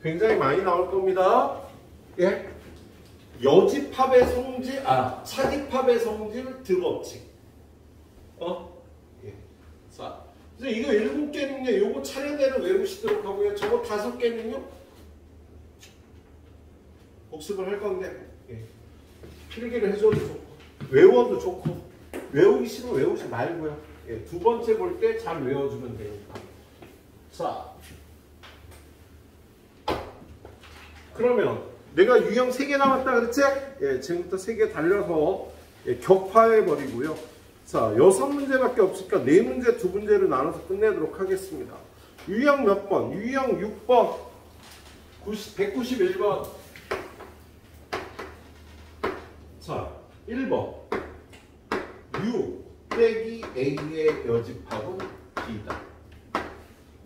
굉장히 많이 나올 겁니다. 예? 여집합의 성질, 차집합의 성질 드법칙. 예. 자. 그래서 이거 7개는요, 요거 차례대로 외우시도록 하고요. 저거 5개는요, 복습을 할 건데, 필기를 해줘도 좋고, 외워도 좋고, 외우기 싫으면 외우지 말고요. 두 번째 볼 때 잘 외워주면 되니까. 자, 그러면 내가 유형 3개 남았다 그랬지? 지금부터 3개 달려서 격파해버리고요. 자, 6문제밖에 없으니까 4문제, 2문제를 나눠서 끝내도록 하겠습니다. 유형 몇 번? 유형 6번, 191번. 자, 1번. U 빼기 A의 여집합은 B다.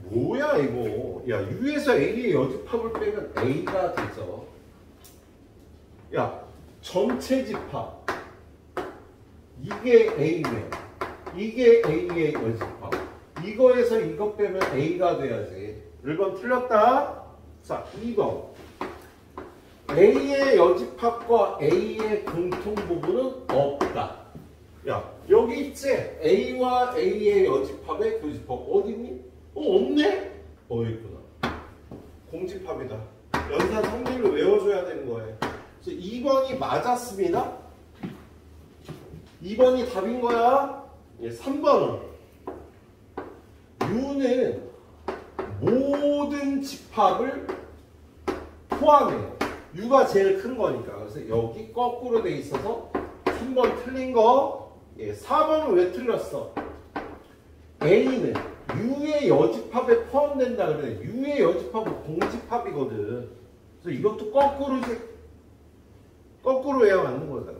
뭐야 이거? 야, U에서 A의 여집합을 빼면 A가 되죠. 야, 전체 집합. 이게 A면 이게 A의 여집합. 이거에서 이거 빼면 A가 돼야지. 1번 틀렸다. 자, 2번. A의 여집합과 A의 공통 부분은 없다. 야, 여기 있지? A와 A의 여집합의 교집합 어디니? 없네? 있구나. 공집합이다. 연산 성질로 외워줘야 되는 거예요. 그래서 2번이 맞았습니다. 2번이 답인 거야. 3번은 U는 모든 집합을 포함해요. U가 제일 큰 거니까. 그래서 여기 거꾸로 돼 있어서 3번 틀린 거. 예, 4번은 왜 틀렸어? A는 U의 여집합에 포함된다 그래. U의 여집합은 공집합이거든. 그래서 이것도 거꾸로 해야 맞는 거잖아.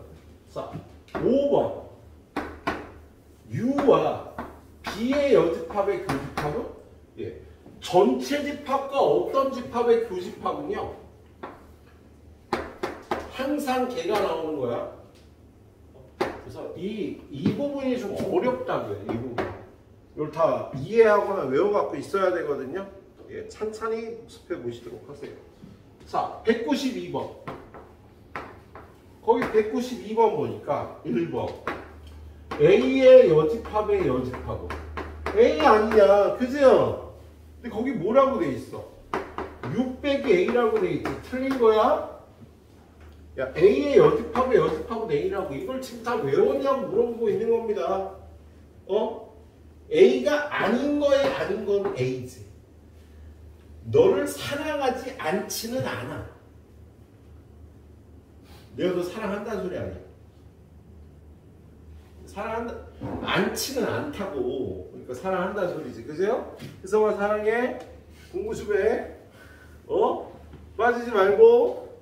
자, 5번. U와 B의 여집합의 교집합은? 예. 전체 집합과 어떤 집합의 교집합은요? 항상 걔가 나오는 거야. 그래서 이 부분이 좀 어렵다고요. 이 부분. 이걸 다 이해하거나 외워갖고 있어야 되거든요. 예, 찬찬히 연습해 보시도록 하세요. 자, 192번. 거기 192번 보니까 1번. A의 여집합의 여집합은 A 아니냐, 그죠? 근데 거기 뭐라고 돼 있어? 6 빼기 A라고 돼 있지. 틀린 거야? 야, A의 여집합의 여집합은 A라고. 이걸 지금 다 외웠냐고 물어보고 있는 겁니다. A가 아닌 거에 아닌 건 A지. 너를 사랑하지 않지는 않아. 내가 너 사랑한다는 소리 아니야. 사랑한다, 않지는 않다고. 그러니까 사랑한다는 소리지. 그죠? 혜성아 사랑해. 공부 좀 해. 빠지지 말고.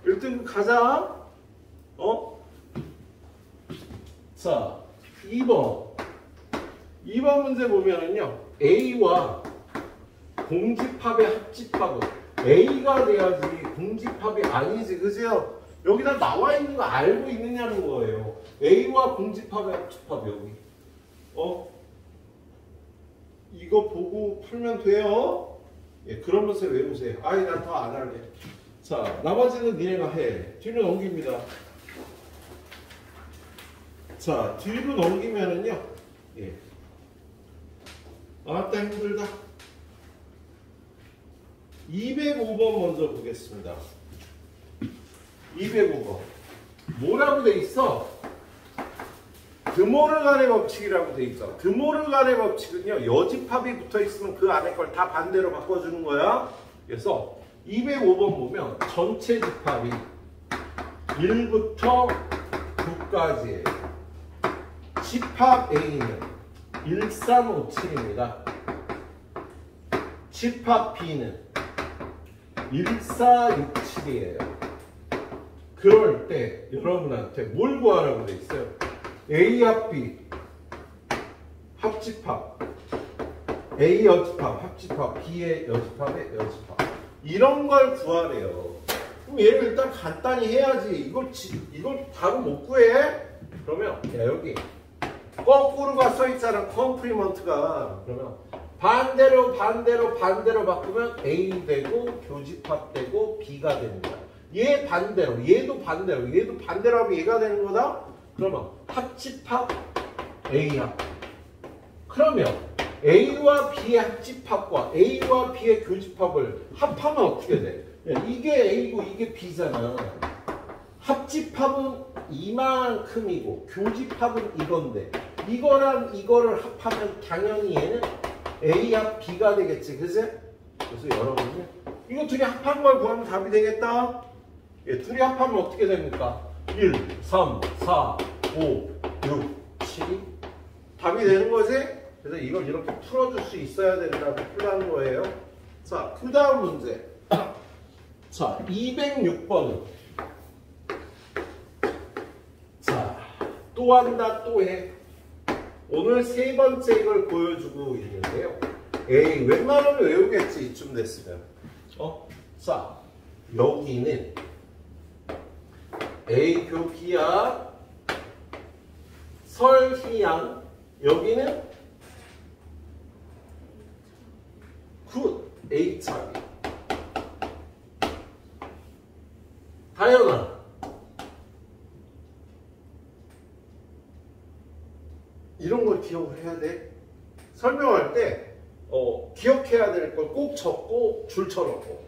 1등급 가자. 자, 2번. 2번 문제 보면은요. A와 공집합의 합집합은 A가 돼야지 공집합이 아니지. 그죠? 여기다 나와 있는 거 알고 있느냐는 거예요. A와 공집합의 합집합 여기. 이거 보고 풀면 돼요. 예, 그러면서 외우세요. 아이, 난 더 안 할래. 자, 나머지는 니네가 해. 뒤로 넘깁니다. 자, 뒤로 넘기면은요. 예. 아따, 힘들다. 205번 먼저 보겠습니다. 205번. 뭐라고 돼 있어? 드모르간의 법칙이라고 돼 있어. 드모르간의 법칙은요, 여집합이 붙어 있으면 그 안에 걸 다 반대로 바꿔주는 거야. 그래서 205번 보면 전체 집합이 1부터 9까지예요. 집합 A는 1357입니다. 집합 B는 1467이에요. 그럴 때 여러분한테 뭘 구하라고 돼 있어요? A 합 B 합집합, A 여집합 합집합, B의 여집합의 여집합, 이런 걸 구하래요. 그럼 얘를 일단 간단히 해야지. 이걸 바로 못 구해? 그러면 야, 여기 거꾸로가 써 있잖아. 컴프리먼트가. 그러면 반대로 바꾸면 A 되고 교집합 되고 B가 됩니다. 얘 반대로, 얘도 반대로 하면 얘가 되는 거다? 그러면 합집합 A합. 그러면 A와 B의 합집합과 A와 B의 교집합을 합하면 어떻게 돼? 이게 A고 이게 B잖아. 합집합은 이만큼이고 교집합은 이건데 이거랑 이거를 합하면 당연히 얘는 A합 B가 되겠지. 그치? 그래서 여러분이 이거 둘이 합한 걸 구하면 답이 되겠다. 예, 둘이 합하면 어떻게 됩니까? 1, 3, 4, 5, 6, 7이 답이 되는 거지? 그래서 이걸 이렇게 풀어줄 수 있어야 된다고 풀라는 거예요. 자, 그 다음 문제. 자, 206번은 자, 또 한다 또 해. 오늘 세 번째 이걸 보여주고 있는데요. 에이, 웬만하면 외우겠지 이쯤 됐으면. 자, 여기는 A 교기야 설희양, 여기는 굿 A차기. 다현아, 이런 걸 기억을 해야 돼. 설명할 때 기억해야 될 걸 꼭 적고 줄 쳐놓고.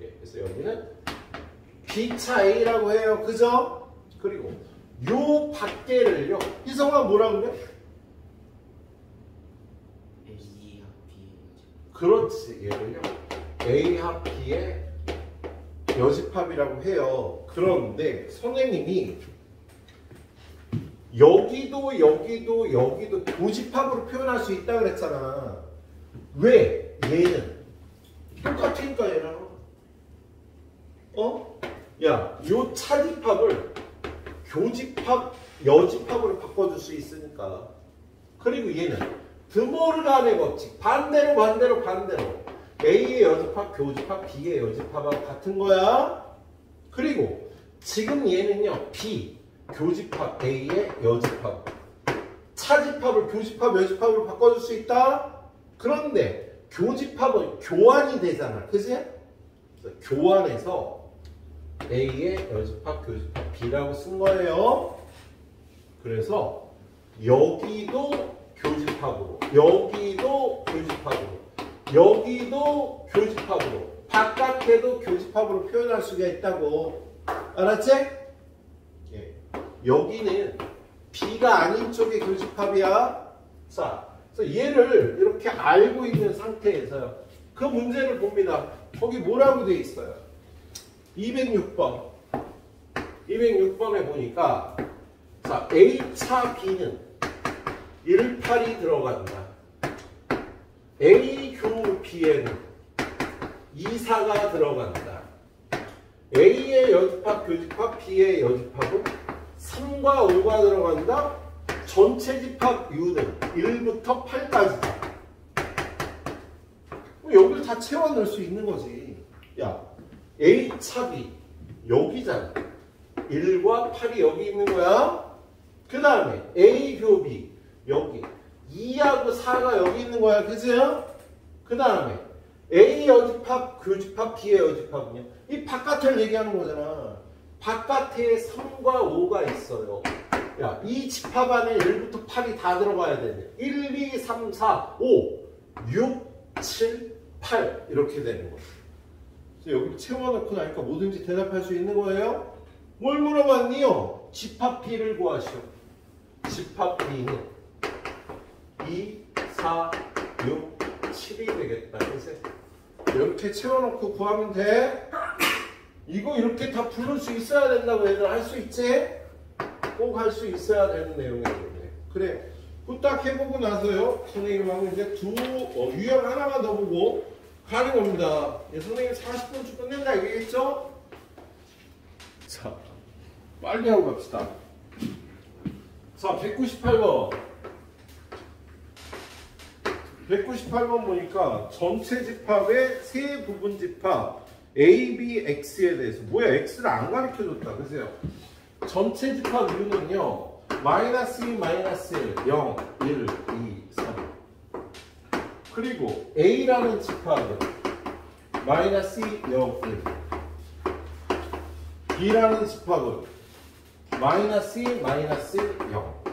예, 그래서 여기는 B차 A라고 해요. 그죠? 그리고 요 밖에를요. 희성아 뭐라 그래? A 합 B. 그렇지. 얘를요. A 합 B의 여집합이라고 해요. 그런데 선생님이 여기도 여기도 여기도 교집합으로 표현할 수 있다 그랬잖아. 왜? 얘는 똑같으니까 얘랑. 야, 요 차집합을 교집합, 여집합으로 바꿔줄 수 있으니까. 그리고 얘는 드모르간의 법칙. 반대로. A의 여집합, 교집합, B의 여집합하고 같은 거야. 그리고 지금 얘는요, B, 교집합, A의 여집합. 차집합을 교집합, 여집합으로 바꿔줄 수 있다. 그런데 교집합은 교환이 되잖아. 그지? 교환해서 A의 여집합, 교집합 B라고 쓴 거예요. 그래서 여기도 교집합으로, 여기도 교집합으로, 여기도 교집합으로, 바깥에도 교집합으로 표현할 수가 있다고. 알았지? 예. 여기는 B가 아닌 쪽의 교집합이야. 자, 그래서 얘를 이렇게 알고 있는 상태에서요. 그 문제를 봅니다. 거기 뭐라고 돼 있어요? 206번. 206번에 보니까 자, A차 B는 18이 들어간다. A 교 B에는 24가 들어간다. A의 여집합, 교집합, B의 여집합은 3과 5가 들어간다. 전체 집합 U는 1부터 8까지다. 여기를 다 채워 넣을 수 있는 거지. 야, A차 B 여기잖아. 1과 8이 여기 있는 거야. 그 다음에 A 교 B 여기 2하고 4가 여기 있는 거야. 그죠? 그 다음에 A 여집합, 교집합, B의 여집합은요. 이 바깥을 얘기하는 거잖아. 바깥에 3과 5가 있어요. 야, 이 집합 안에 1부터 8이 다 들어가야 되네. 1, 2, 3, 4, 5, 6, 7, 8 이렇게 되는 거예요. 그래서 여기 채워넣고 나니까 뭐든지 대답할 수 있는 거예요. 뭘 물어봤니요? 집합 B를 구하시오. 집합 B는 2, 4, 6, 7이 되겠다. 그래서 이렇게 채워넣고 구하면 돼. 이거 이렇게 다 부를 수 있어야 된다고 얘들 할 수 있지? 꼭 할 수 있어야 되는 내용이에요. 그래. 그 딱 해보고 나서요. 선생님하고 이제 유형 하나만 더 보고 가는 겁니다. 예, 선생님 40분쯤 끝낸다 얘기했죠? 자, 빨리 하고 갑시다. 자, 198번. 198번 보니까 전체 집합의 세 부분 집합 A, B, X에 대해서 뭐야? X를 안 가르쳐줬다. 그래서요. 전체 집합 U는요. 마이너스 2, 마이너스 1, 0, 1, 2, 3. 그리고 A라는 집합은 마이너스 2, 0, 1. B라는 집합은 마이너스 2, 마이너스 0.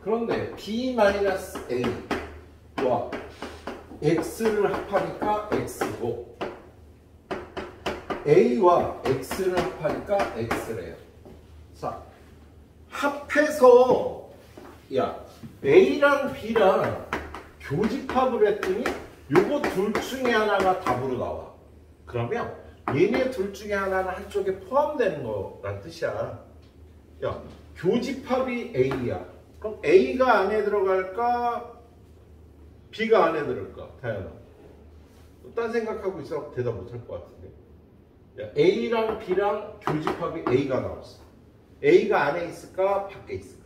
그런데 B 마이너스 A와 X를 합하니까 X고 A와 X를 합하니까 X래요. 자, 합해서 야 A랑 B랑 교집합을 했더니 요거 둘 중에 하나가 답으로 나와. 그러면 얘네 둘 중에 하나는 한쪽에 포함되는 거란 뜻이야. 야, 교집합이 A야. 그럼 A가 안에 들어갈까? B가 안에 들어갈까? 다현아. 딴 생각하고 있어 대답 못할 것 같은데. 야, A랑 B랑 교집합이 A가 나왔어. A가 안에 있을까? 밖에 있을까?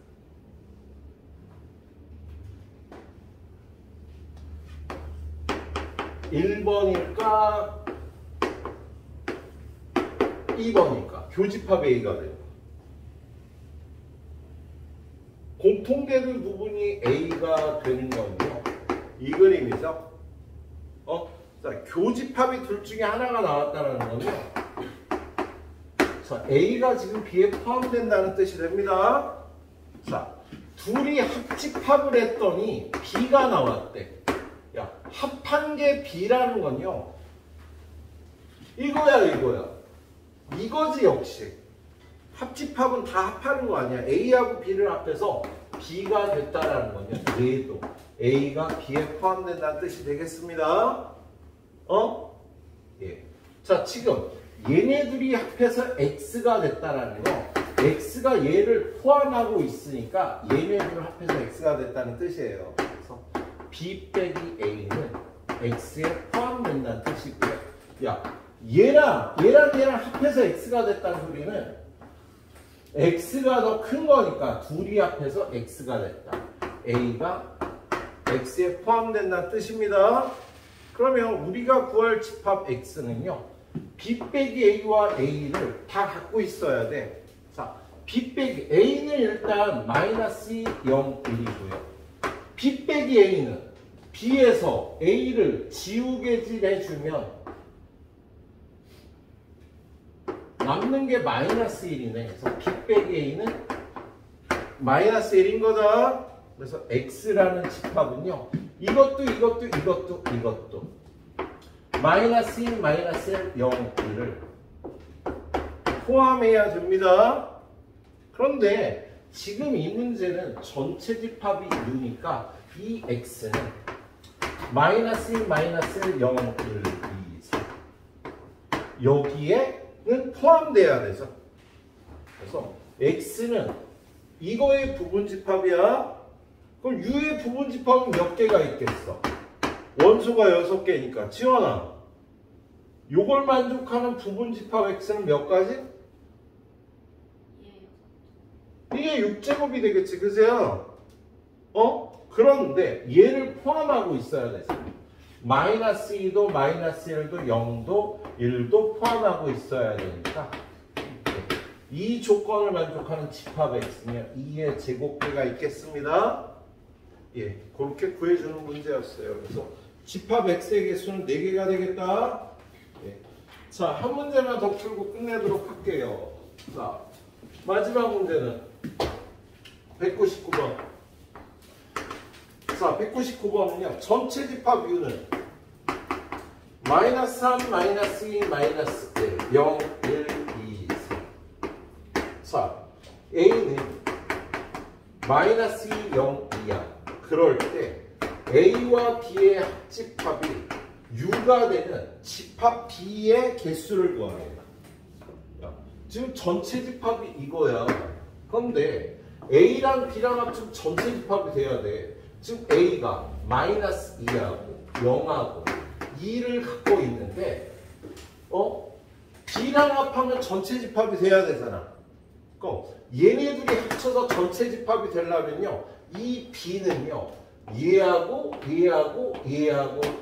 (1번일까) (2번일까) 교집합 A가 돼요. 공통되는 부분이 A가 되는 건요. 이 그림에서 자, 교집합이 둘 중에 하나가 나왔다는 건요. 자, A가 지금 B에 포함된다는 뜻이 됩니다. 자, 둘이 합집합을 했더니 B가 나왔대. 야, 합한 게 B라는 건요. 이거야, 이거야. 이거지, 역시. 합집합은 다 합하는 거 아니야. A하고 B를 합해서 B가 됐다라는 건요. 얘도 A가 B에 포함된다는 뜻이 되겠습니다. 예. 자, 지금 얘네들이 합해서 x가 됐다라는 거, x가 얘를 포함하고 있으니까 얘네들을 합해서 x가 됐다는 뜻이에요. 그래서 b 빼기 a는 x에 포함된다는 뜻이고요. 야, 얘랑 합해서 x가 됐다는 소리는 x가 더 큰 거니까 둘이 합해서 x가 됐다. a가 x에 포함된다는 뜻입니다. 그러면 우리가 구할 집합 x는요, b 빼기 a와 a를 다 갖고 있어야 돼. 자, b 빼기 a는 일단 마이너스 0, 1이고요. b 빼기 a는 b에서 a를 지우개질 해주면 남는 게 마이너스 1이네. 그래서 b 빼기 a는 마이너스 1인 거다. 그래서 x라는 집합은요, 이것도 마이너스 1, 마이너스 1, 0, 1을 포함해야 됩니다. 그런데 지금 이 문제는 전체 집합이 U니까 이 x는 마이너스 1, 마이너스 1, 0, 1, 2, 3 여기에는 포함돼야 되죠. 그래서 x는 이거의 부분집합이야. 그럼 U의 부분집합은 몇 개가 있겠어? 원소가 6개니까. 지원아, 요걸 만족하는 부분집합 x는 몇 가지? 이게 6제곱이 되겠지, 그세요? 그런데 얘를 포함하고 있어야 되죠. 마이너스 2도, 마이너스 1도, 0도, 1도 포함하고 있어야 되니까 이 조건을 만족하는 집합 x는 2의 제곱계가 있겠습니다. 예, 그렇게 구해주는 문제였어요. 그래서 집합 x의 개수는 4개가 되겠다. 예. 자, 한 문제만 더 풀고 끝내도록 할게요. 자, 마지막 문제는 199번. 자, 199번은요. 전체 집합 U는 마이너스 3, 마이너스 2, 마이너스 1, 0, 1, 2, 3. 자, A는 마이너스 2, 0, 2야. 그럴 때 A와 B의 합집합이 U가 되는 집합 B의 개수를 구하래요. 지금 전체 집합이 이거야. 그런데 A랑 B랑 합치면 전체 집합이 돼야 돼. 지금 A가 마이너스 2하고 0하고 2를 갖고 있는데 B랑 합하면 전체 집합이 돼야 되잖아. 그럼 얘네들이 합쳐서 전체 집합이 되려면요, 이 B는요, 얘하고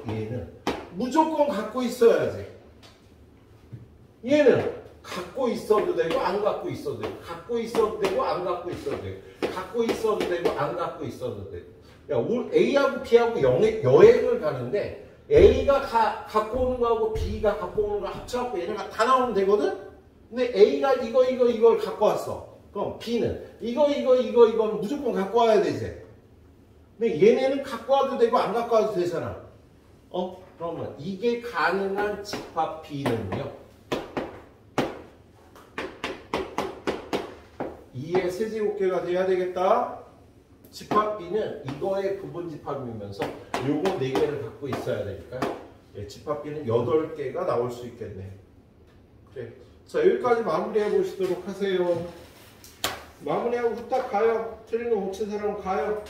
얘는 무조건 갖고 있어야지. 얘는 갖고 있어도 되고 안 갖고 있어도 되고, 갖고 있어도 되고 안 갖고 있어도 되고, 갖고 있어도 되고 안 갖고 있어도 되고. 야, A하고 B하고 여행을 가는데 A가 갖고 오는 거하고 B가 갖고 오는 거 합쳐갖고 얘네가 다 나오면 되거든? 근데 A가 이걸 갖고 왔어. 그럼 B는 이건 무조건 갖고 와야 되지. 근데 얘네는 갖고 와도 되고 안 갖고 와도 되잖아. 그러면 이게 가능한 집합 B는요, 2의 세제곱계가 돼야 되겠다. 집합 B는 이거의 부분집합이면서 요거 4개를 갖고 있어야 되니까 집합 B는 8개가 나올 수 있겠네. 그래. 자, 여기까지 마무리해 보시도록 하세요. 마무리하고 후딱 가요. 틀린 거 못 친 사람은 가요.